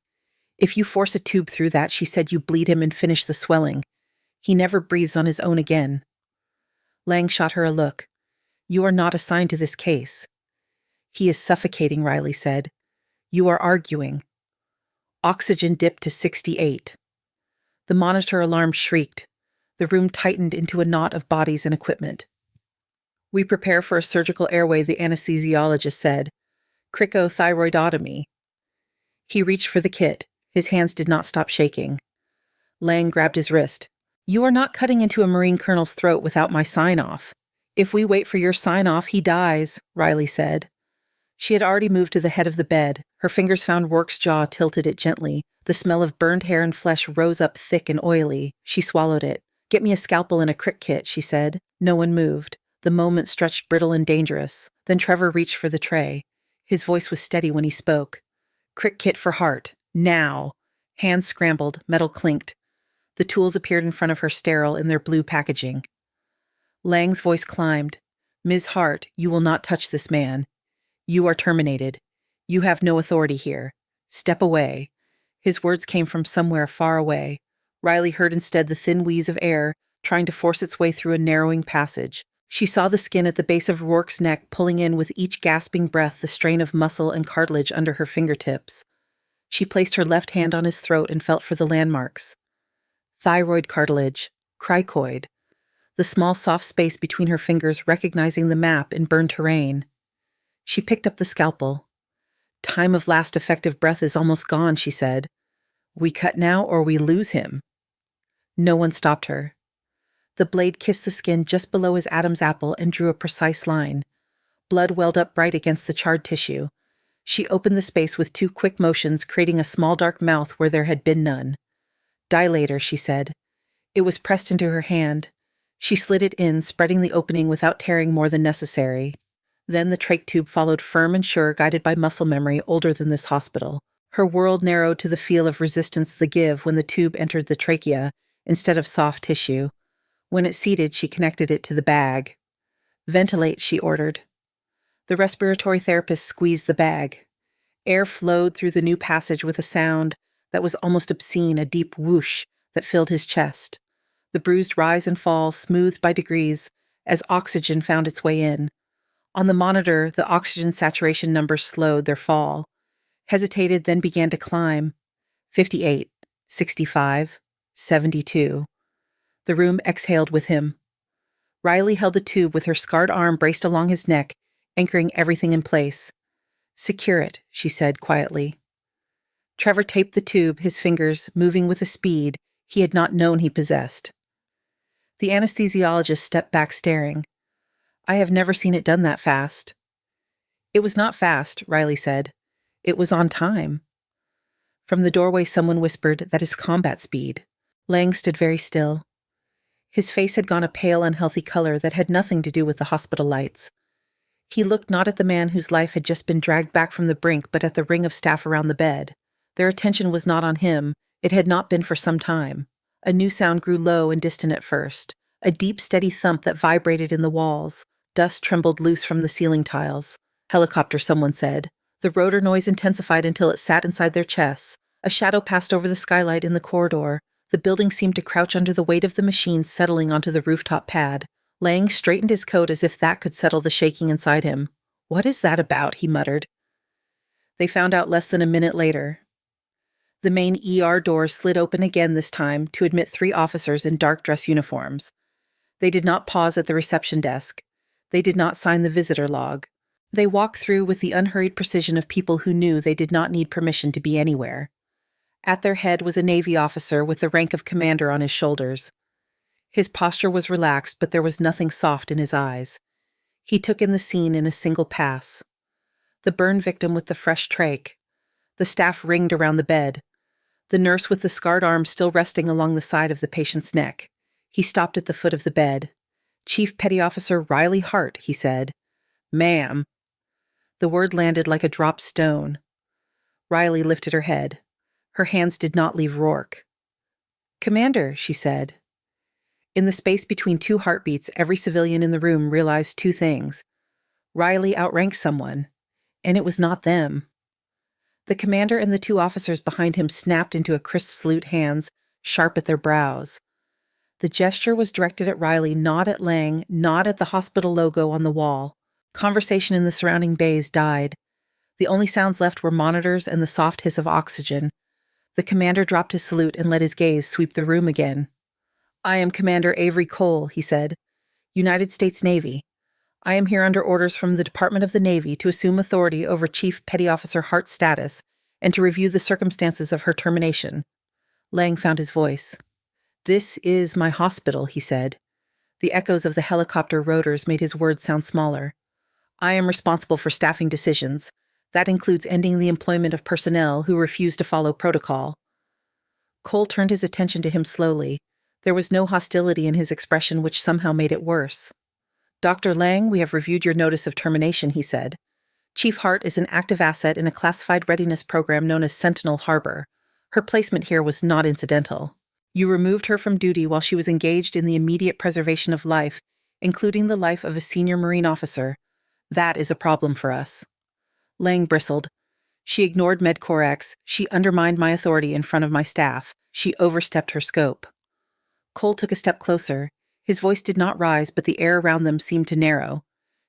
"If you force a tube through that," she said, "you bleed him and finish the swelling. He never breathes on his own again." Lang shot her a look. "You are not assigned to this case." "He is suffocating," Riley said. "You are arguing." Oxygen dipped to 68. The monitor alarm shrieked. The room tightened into a knot of bodies and equipment. "We prepare for a surgical airway," the anesthesiologist said. "Cricothyroidotomy." He reached for the kit. His hands did not stop shaking. Lang grabbed his wrist. "You are not cutting into a Marine colonel's throat without my sign-off." "If we wait for your sign-off, he dies," Riley said. She had already moved to the head of the bed. Her fingers found Rourke's jaw, tilted it gently. The smell of burned hair and flesh rose up thick and oily. She swallowed it. "Get me a scalpel and a crick kit," she said. No one moved. The moment stretched brittle and dangerous. Then Trevor reached for the tray. His voice was steady when he spoke. "Crick kit for Hart. Now." Hands scrambled. Metal clinked. The tools appeared in front of her, sterile in their blue packaging. Lang's voice climbed. "Ms. Hart, you will not touch this man. You are terminated. You have no authority here. Step away." His words came from somewhere far away. Riley heard instead the thin wheeze of air trying to force its way through a narrowing passage. She saw the skin at the base of Rourke's neck pulling in with each gasping breath, the strain of muscle and cartilage under her fingertips. She placed her left hand on his throat and felt for the landmarks. Thyroid cartilage. Cricoid. The small soft space between her fingers recognizing the map in burned terrain. She picked up the scalpel. "Time of last effective breath is almost gone," she said. "We cut now or we lose him." No one stopped her. The blade kissed the skin just below his Adam's apple and drew a precise line. Blood welled up bright against the charred tissue. She opened the space with 2 quick motions, creating a small dark mouth where there had been none. "Dilator," she said. It was pressed into her hand. She slid it in, spreading the opening without tearing more than necessary. Then the trach tube followed firm and sure, guided by muscle memory older than this hospital. Her world narrowed to the feel of resistance, the give, when the tube entered the trachea instead of soft tissue. When it seated, she connected it to the bag. "Ventilate," she ordered. The respiratory therapist squeezed the bag. Air flowed through the new passage with a sound that was almost obscene, a deep whoosh that filled his chest. The bruised rise and fall smoothed by degrees as oxygen found its way in. On the monitor, the oxygen saturation numbers slowed their fall, hesitated, then began to climb. 58, 65, 72. The room exhaled with him. Riley held the tube with her scarred arm braced along his neck, anchoring everything in place. "Secure it," she said quietly. Trevor taped the tube, his fingers moving with a speed he had not known he possessed. The anesthesiologist stepped back staring. "I have never seen it done that fast." "It was not fast," Riley said. "It was on time." From the doorway someone whispered, "That is combat speed." Lang stood very still. His face had gone a pale, unhealthy color that had nothing to do with the hospital lights. He looked not at the man whose life had just been dragged back from the brink, but at the ring of staff around the bed. Their attention was not on him. It had not been for some time. A new sound grew low and distant at first, a deep, steady thump that vibrated in the walls. Dust trembled loose from the ceiling tiles. "Helicopter," someone said. The rotor noise intensified until it sat inside their chests. A shadow passed over the skylight in the corridor. The building seemed to crouch under the weight of the machine settling onto the rooftop pad. Lang straightened his coat as if that could settle the shaking inside him. "What is that about?" he muttered. They found out less than a minute later. The main ER doors slid open again this time to admit 3 officers in dark dress uniforms. They did not pause at the reception desk. They did not sign the visitor log. They walked through with the unhurried precision of people who knew they did not need permission to be anywhere. At their head was a Navy officer with the rank of commander on his shoulders. His posture was relaxed, but there was nothing soft in his eyes. He took in the scene in a single pass. The burn victim with the fresh trach. The staff ringed around the bed. The nurse with the scarred arm still resting along the side of the patient's neck. He stopped at the foot of the bed. "Chief Petty Officer Riley Hart," he said. "Ma'am." The word landed like a dropped stone. Riley lifted her head. Her hands did not leave Rourke. "Commander," she said. In the space between 2 heartbeats, every civilian in the room realized 2 things. Riley outranked someone, and it was not them. The commander and the 2 officers behind him snapped into a crisp salute, hands sharp at their brows. The gesture was directed at Riley, not at Lang, not at the hospital logo on the wall. Conversation in the surrounding bays died. The only sounds left were monitors and the soft hiss of oxygen. The commander dropped his salute and let his gaze sweep the room again. "I am Commander Avery Cole," he said. "United States Navy. I am here under orders from the Department of the Navy to assume authority over Chief Petty Officer Hart's status and to review the circumstances of her termination." Lang found his voice. "This is my hospital," he said. The echoes of the helicopter rotors made his words sound smaller. "I am responsible for staffing decisions. That includes ending the employment of personnel who refuse to follow protocol." Cole turned his attention to him slowly. There was no hostility in his expression, which somehow made it worse. "Dr. Lang, we have reviewed your notice of termination," he said. "Chief Hart is an active asset in a classified readiness program known as Sentinel Harbor. Her placement here was not incidental. You removed her from duty while she was engaged in the immediate preservation of life, including the life of a senior Marine officer. That is a problem for us." Lang bristled. "She ignored MedCorx. She undermined my authority in front of my staff. She overstepped her scope." Cole took a step closer. His voice did not rise, but the air around them seemed to narrow.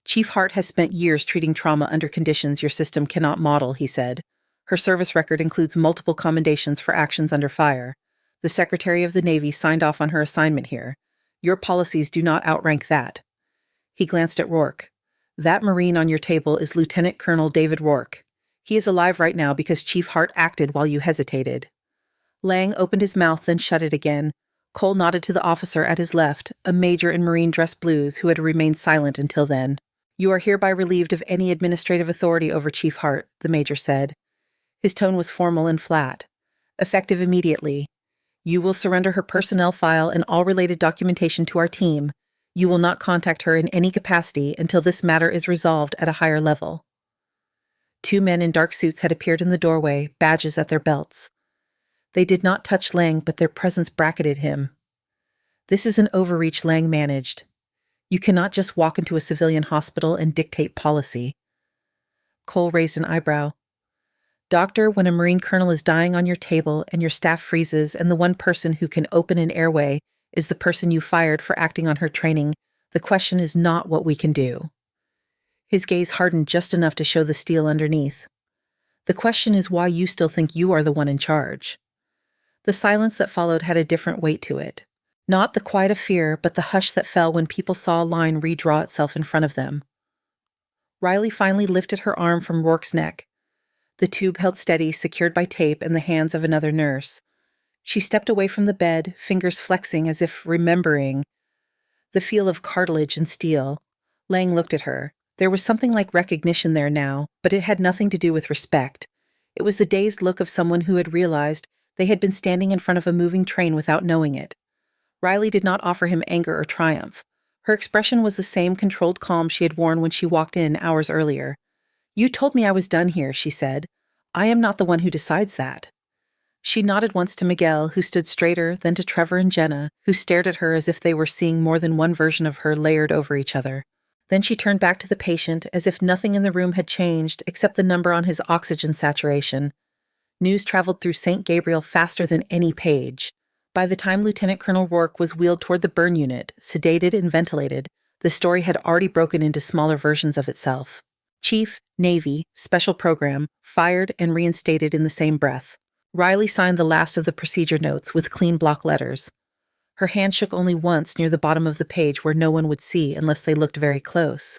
"Chief Hart has spent years treating trauma under conditions your system cannot model," he said. "Her service record includes multiple commendations for actions under fire. The Secretary of the Navy signed off on her assignment here. Your policies do not outrank that." He glanced at Rourke. "That Marine on your table is Lieutenant Colonel David Rourke. He is alive right now because Chief Hart acted while you hesitated." Lang opened his mouth, then shut it again. Cole nodded to the officer at his left, a major in Marine dress blues who had remained silent until then. "You are hereby relieved of any administrative authority over Chief Hart," the major said. His tone was formal and flat. "Effective immediately. You will surrender her personnel file and all related documentation to our team. You will not contact her in any capacity until this matter is resolved at a higher level." 2 men in dark suits had appeared in the doorway, badges at their belts. They did not touch Lang, but their presence bracketed him. "This is an overreach," Lang managed. "You cannot just walk into a civilian hospital and dictate policy." Cole raised an eyebrow. "Doctor, when a Marine colonel is dying on your table and your staff freezes and the one person who can open an airway is the person you fired for acting on her training, the question is not what we can do." His gaze hardened just enough to show the steel underneath. "The question is why you still think you are the one in charge." The silence that followed had a different weight to it. Not the quiet of fear, but the hush that fell when people saw a line redraw itself in front of them. Riley finally lifted her arm from Rourke's neck, the tube held steady, secured by tape in the hands of another nurse. She stepped away from the bed, fingers flexing as if remembering the feel of cartilage and steel. Lang looked at her. There was something like recognition there now, but it had nothing to do with respect. It was the dazed look of someone who had realized they had been standing in front of a moving train without knowing it. Riley did not offer him anger or triumph. Her expression was the same controlled calm she had worn when she walked in hours earlier. "You told me I was done here," she said. "I am not the one who decides that." She nodded once to Miguel, who stood straighter, then to Trevor and Jenna, who stared at her as if they were seeing more than one version of her layered over each other. Then she turned back to the patient, as if nothing in the room had changed except the number on his oxygen saturation. News traveled through St. Gabriel faster than any page. By the time Lieutenant Colonel Rourke was wheeled toward the burn unit, sedated and ventilated, the story had already broken into smaller versions of itself. Chief, Navy, Special Program, fired and reinstated in the same breath. Riley signed the last of the procedure notes with clean block letters. Her hand shook only once near the bottom of the page where no one would see unless they looked very close.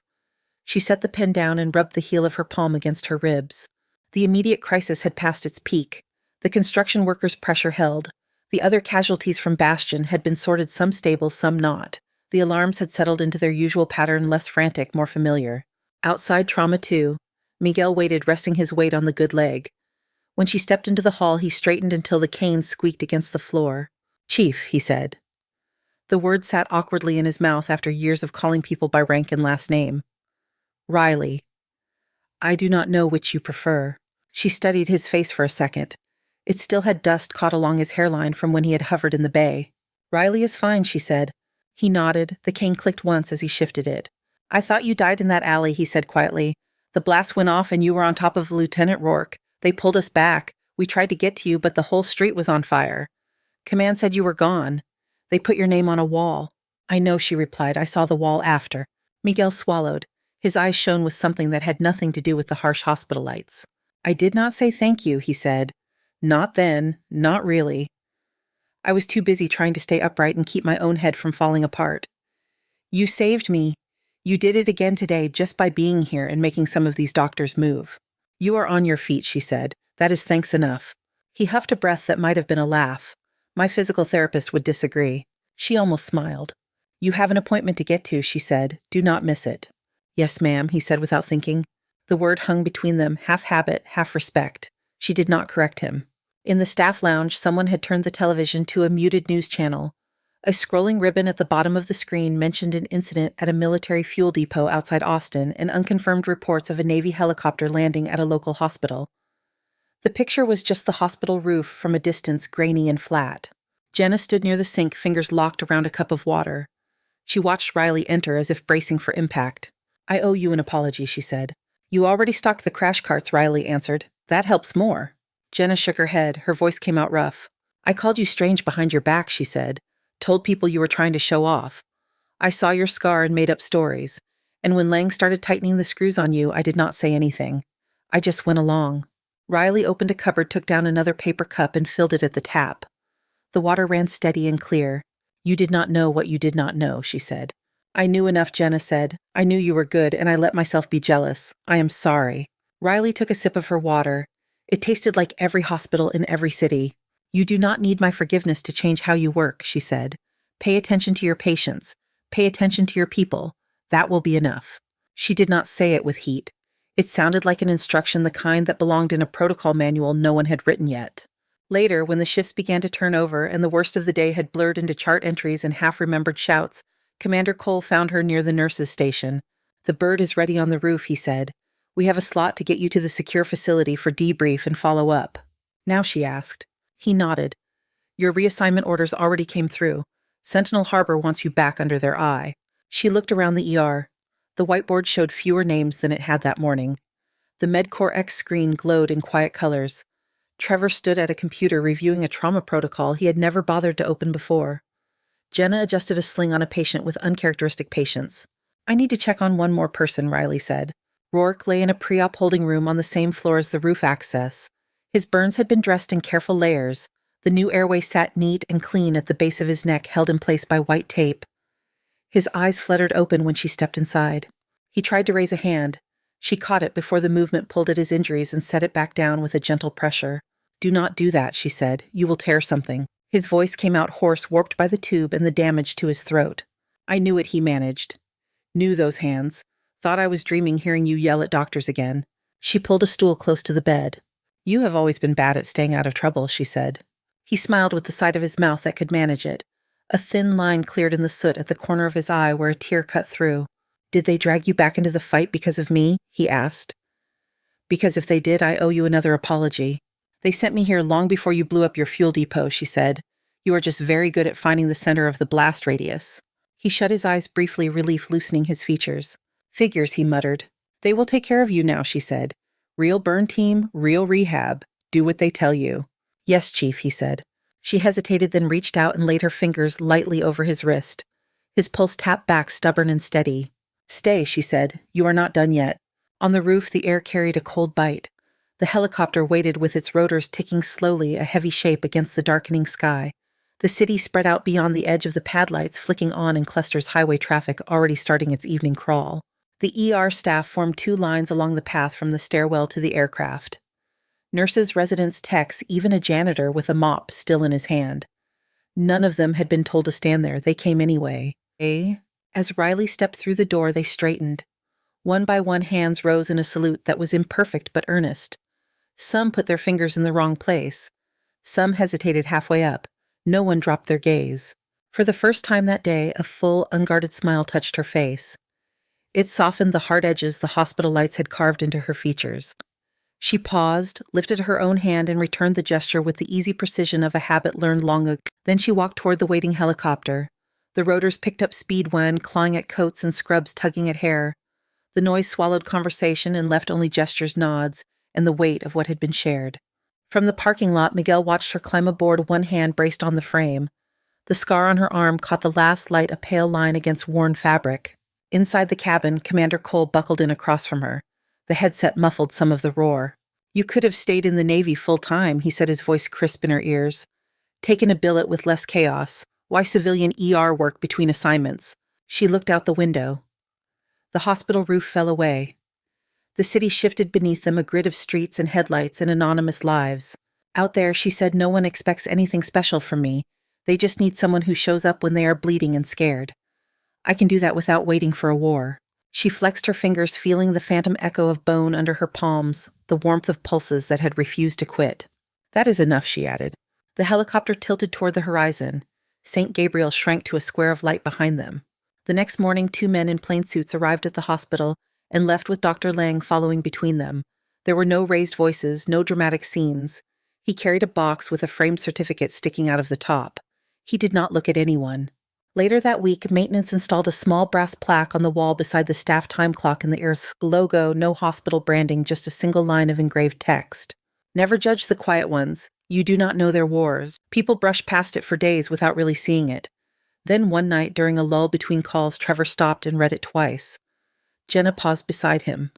She set the pen down and rubbed the heel of her palm against her ribs. The immediate crisis had passed its peak. The construction workers' pressure held. The other casualties from Bastion had been sorted, some stable, some not. The alarms had settled into their usual pattern, less frantic, more familiar. Outside Trauma 2, Miguel waited, resting his weight on the good leg. When she stepped into the hall, he straightened until the cane squeaked against the floor. "Chief," he said. The word sat awkwardly in his mouth after years of calling people by rank and last name. "Riley. I do not know which you prefer." She studied his face for a second. It still had dust caught along his hairline from when he had hovered in the bay. "Riley is fine," she said. He nodded. The cane clicked once as he shifted it. "I thought you died in that alley," he said quietly. "The blast went off and you were on top of Lieutenant Rourke. They pulled us back. We tried to get to you, but the whole street was on fire. Command said you were gone. They put your name on a wall." "I know," she replied. "I saw the wall after." Miguel swallowed. His eyes shone with something that had nothing to do with the harsh hospital lights. "I did not say thank you," he said. "Not then. Not really. I was too busy trying to stay upright and keep my own head from falling apart. You saved me. You did it again today just by being here and making some of these doctors move. You are on your feet," she said. "That is thanks enough." He huffed a breath that might have been a laugh. "My physical therapist would disagree." She almost smiled. "You have an appointment to get to," she said. "Do not miss it." "Yes, ma'am," he said without thinking. The word hung between them, half habit, half respect. She did not correct him. In the staff lounge, someone had turned the television to a muted news channel. A scrolling ribbon at the bottom of the screen mentioned an incident at a military fuel depot outside Austin and unconfirmed reports of a Navy helicopter landing at a local hospital. The picture was just the hospital roof from a distance, grainy and flat. Jenna stood near the sink, fingers locked around a cup of water. She watched Riley enter as if bracing for impact. "I owe you an apology," she said. "You already stocked the crash carts," Riley answered. "That helps more." Jenna shook her head. Her voice came out rough. "I called you strange behind your back," she said. "Told people you were trying to show off. I saw your scar and made up stories. And when Lang started tightening the screws on you, I did not say anything. I just went along." Riley opened a cupboard, took down another paper cup, and filled it at the tap. The water ran steady and clear. "You did not know what you did not know," she said. "I knew enough," Jenna said. "I knew you were good, and I let myself be jealous. I am sorry." Riley took a sip of her water. It tasted like every hospital in every city. "You do not need my forgiveness to change how you work," she said. "Pay attention to your patients. Pay attention to your people. That will be enough." She did not say it with heat. It sounded like an instruction, the kind that belonged in a protocol manual no one had written yet. Later, when the shifts began to turn over and the worst of the day had blurred into chart entries and half-remembered shouts, Commander Cole found her near the nurses' station. "The bird is ready on the roof," he said. "We have a slot to get you to the secure facility for debrief and follow up." "Now?" she asked. He nodded. "Your reassignment orders already came through. Sentinel Harbor wants you back under their eye." She looked around the ER. The whiteboard showed fewer names than it had that morning. The MedCore X screen glowed in quiet colors. Trevor stood at a computer reviewing a trauma protocol he had never bothered to open before. Jenna adjusted a sling on a patient with uncharacteristic patience. "I need to check on one more person," Riley said. Rourke lay in a pre-op holding room on the same floor as the roof access. His burns had been dressed in careful layers, The new airway sat neat and clean at the base of his neck, held in place by white tape. His eyes fluttered open when she stepped inside. He tried to raise a hand. She caught it before the movement pulled at his injuries and set it back down with a gentle pressure. "Do not do that," she said. "You will tear something." His voice came out hoarse, warped by the tube and the damage to his throat. "I knew it," he managed. "Knew those hands. Thought I was dreaming hearing you yell at doctors again." She pulled a stool close to the bed. "You have always been bad at staying out of trouble," she said. He smiled with the side of his mouth that could manage it. A thin line cleared in the soot at the corner of his eye where a tear cut through. "Did they drag you back into the fight because of me?" he asked. "Because if they did, I owe you another apology. They sent me here long before you blew up your fuel depot," she said. "You are just very good at finding the center of the blast radius." He shut his eyes briefly, relief loosening his features. "Figures," he muttered. "They will take care of you now," she said. "Real burn team, real rehab. Do what they tell you." "Yes, Chief," he said. She hesitated, then reached out and laid her fingers lightly over his wrist. His pulse tapped back, stubborn and steady. "Stay," she said. "You are not done yet." On the roof, the air carried a cold bite. The helicopter waited with its rotors ticking slowly, a heavy shape against the darkening sky. The city spread out beyond the edge of the pad lights, flicking on in clusters, highway traffic already starting its evening crawl. The ER staff formed two lines along the path from the stairwell to the aircraft. Nurses, residents, techs, even a janitor with a mop still in his hand. None of them had been told to stand there. They came anyway. As Riley stepped through the door, they straightened. One by one, hands rose in a salute that was imperfect but earnest. Some put their fingers in the wrong place. Some hesitated halfway up. No one dropped their gaze. For the first time that day, a full, unguarded smile touched her face. It softened the hard edges the hospital lights had carved into her features. She paused, lifted her own hand, and returned the gesture with the easy precision of a habit learned long ago. Then she walked toward the waiting helicopter. The rotors picked up speed when, clawing at coats and scrubs tugging at hair. The noise swallowed conversation and left only gestures, nods, and the weight of what had been shared. From the parking lot, Miguel watched her climb aboard, one hand braced on the frame. The scar on her arm caught the last light, a pale line against worn fabric. Inside the cabin, Commander Cole buckled in across from her. The headset muffled some of the roar. "You could have stayed in the Navy full-time," he said, his voice crisp in her ears. "Taken a billet with less chaos. Why civilian ER work between assignments?" She looked out the window. The hospital roof fell away. The city shifted beneath them, a grid of streets and headlights and anonymous lives. "Out there," she said, "no one expects anything special from me. They just need someone who shows up when they are bleeding and scared. I can do that without waiting for a war." She flexed her fingers, feeling the phantom echo of bone under her palms, the warmth of pulses that had refused to quit. "That is enough," she added. The helicopter tilted toward the horizon. St. Gabriel shrank to a square of light behind them. The next morning, two men in plain suits arrived at the hospital and left with Dr. Lang following between them. There were no raised voices, no dramatic scenes. He carried a box with a framed certificate sticking out of the top. He did not look at anyone. Later that week, maintenance installed a small brass plaque on the wall beside the staff time clock and the air's logo, no hospital branding, just a single line of engraved text. "Never judge the quiet ones. You do not know their wars." People brushed past it for days without really seeing it. Then one night, during a lull between calls, Trevor stopped and read it twice. Jenna paused beside him.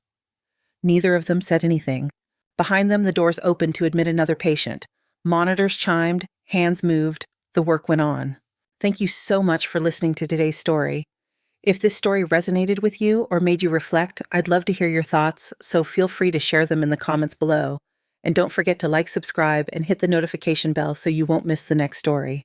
Neither of them said anything. Behind them, the doors opened to admit another patient. Monitors chimed, hands moved, the work went on. Thank you so much for listening to today's story. If this story resonated with you or made you reflect, I'd love to hear your thoughts, so feel free to share them in the comments below. And don't forget to like, subscribe, and hit the notification bell so you won't miss the next story.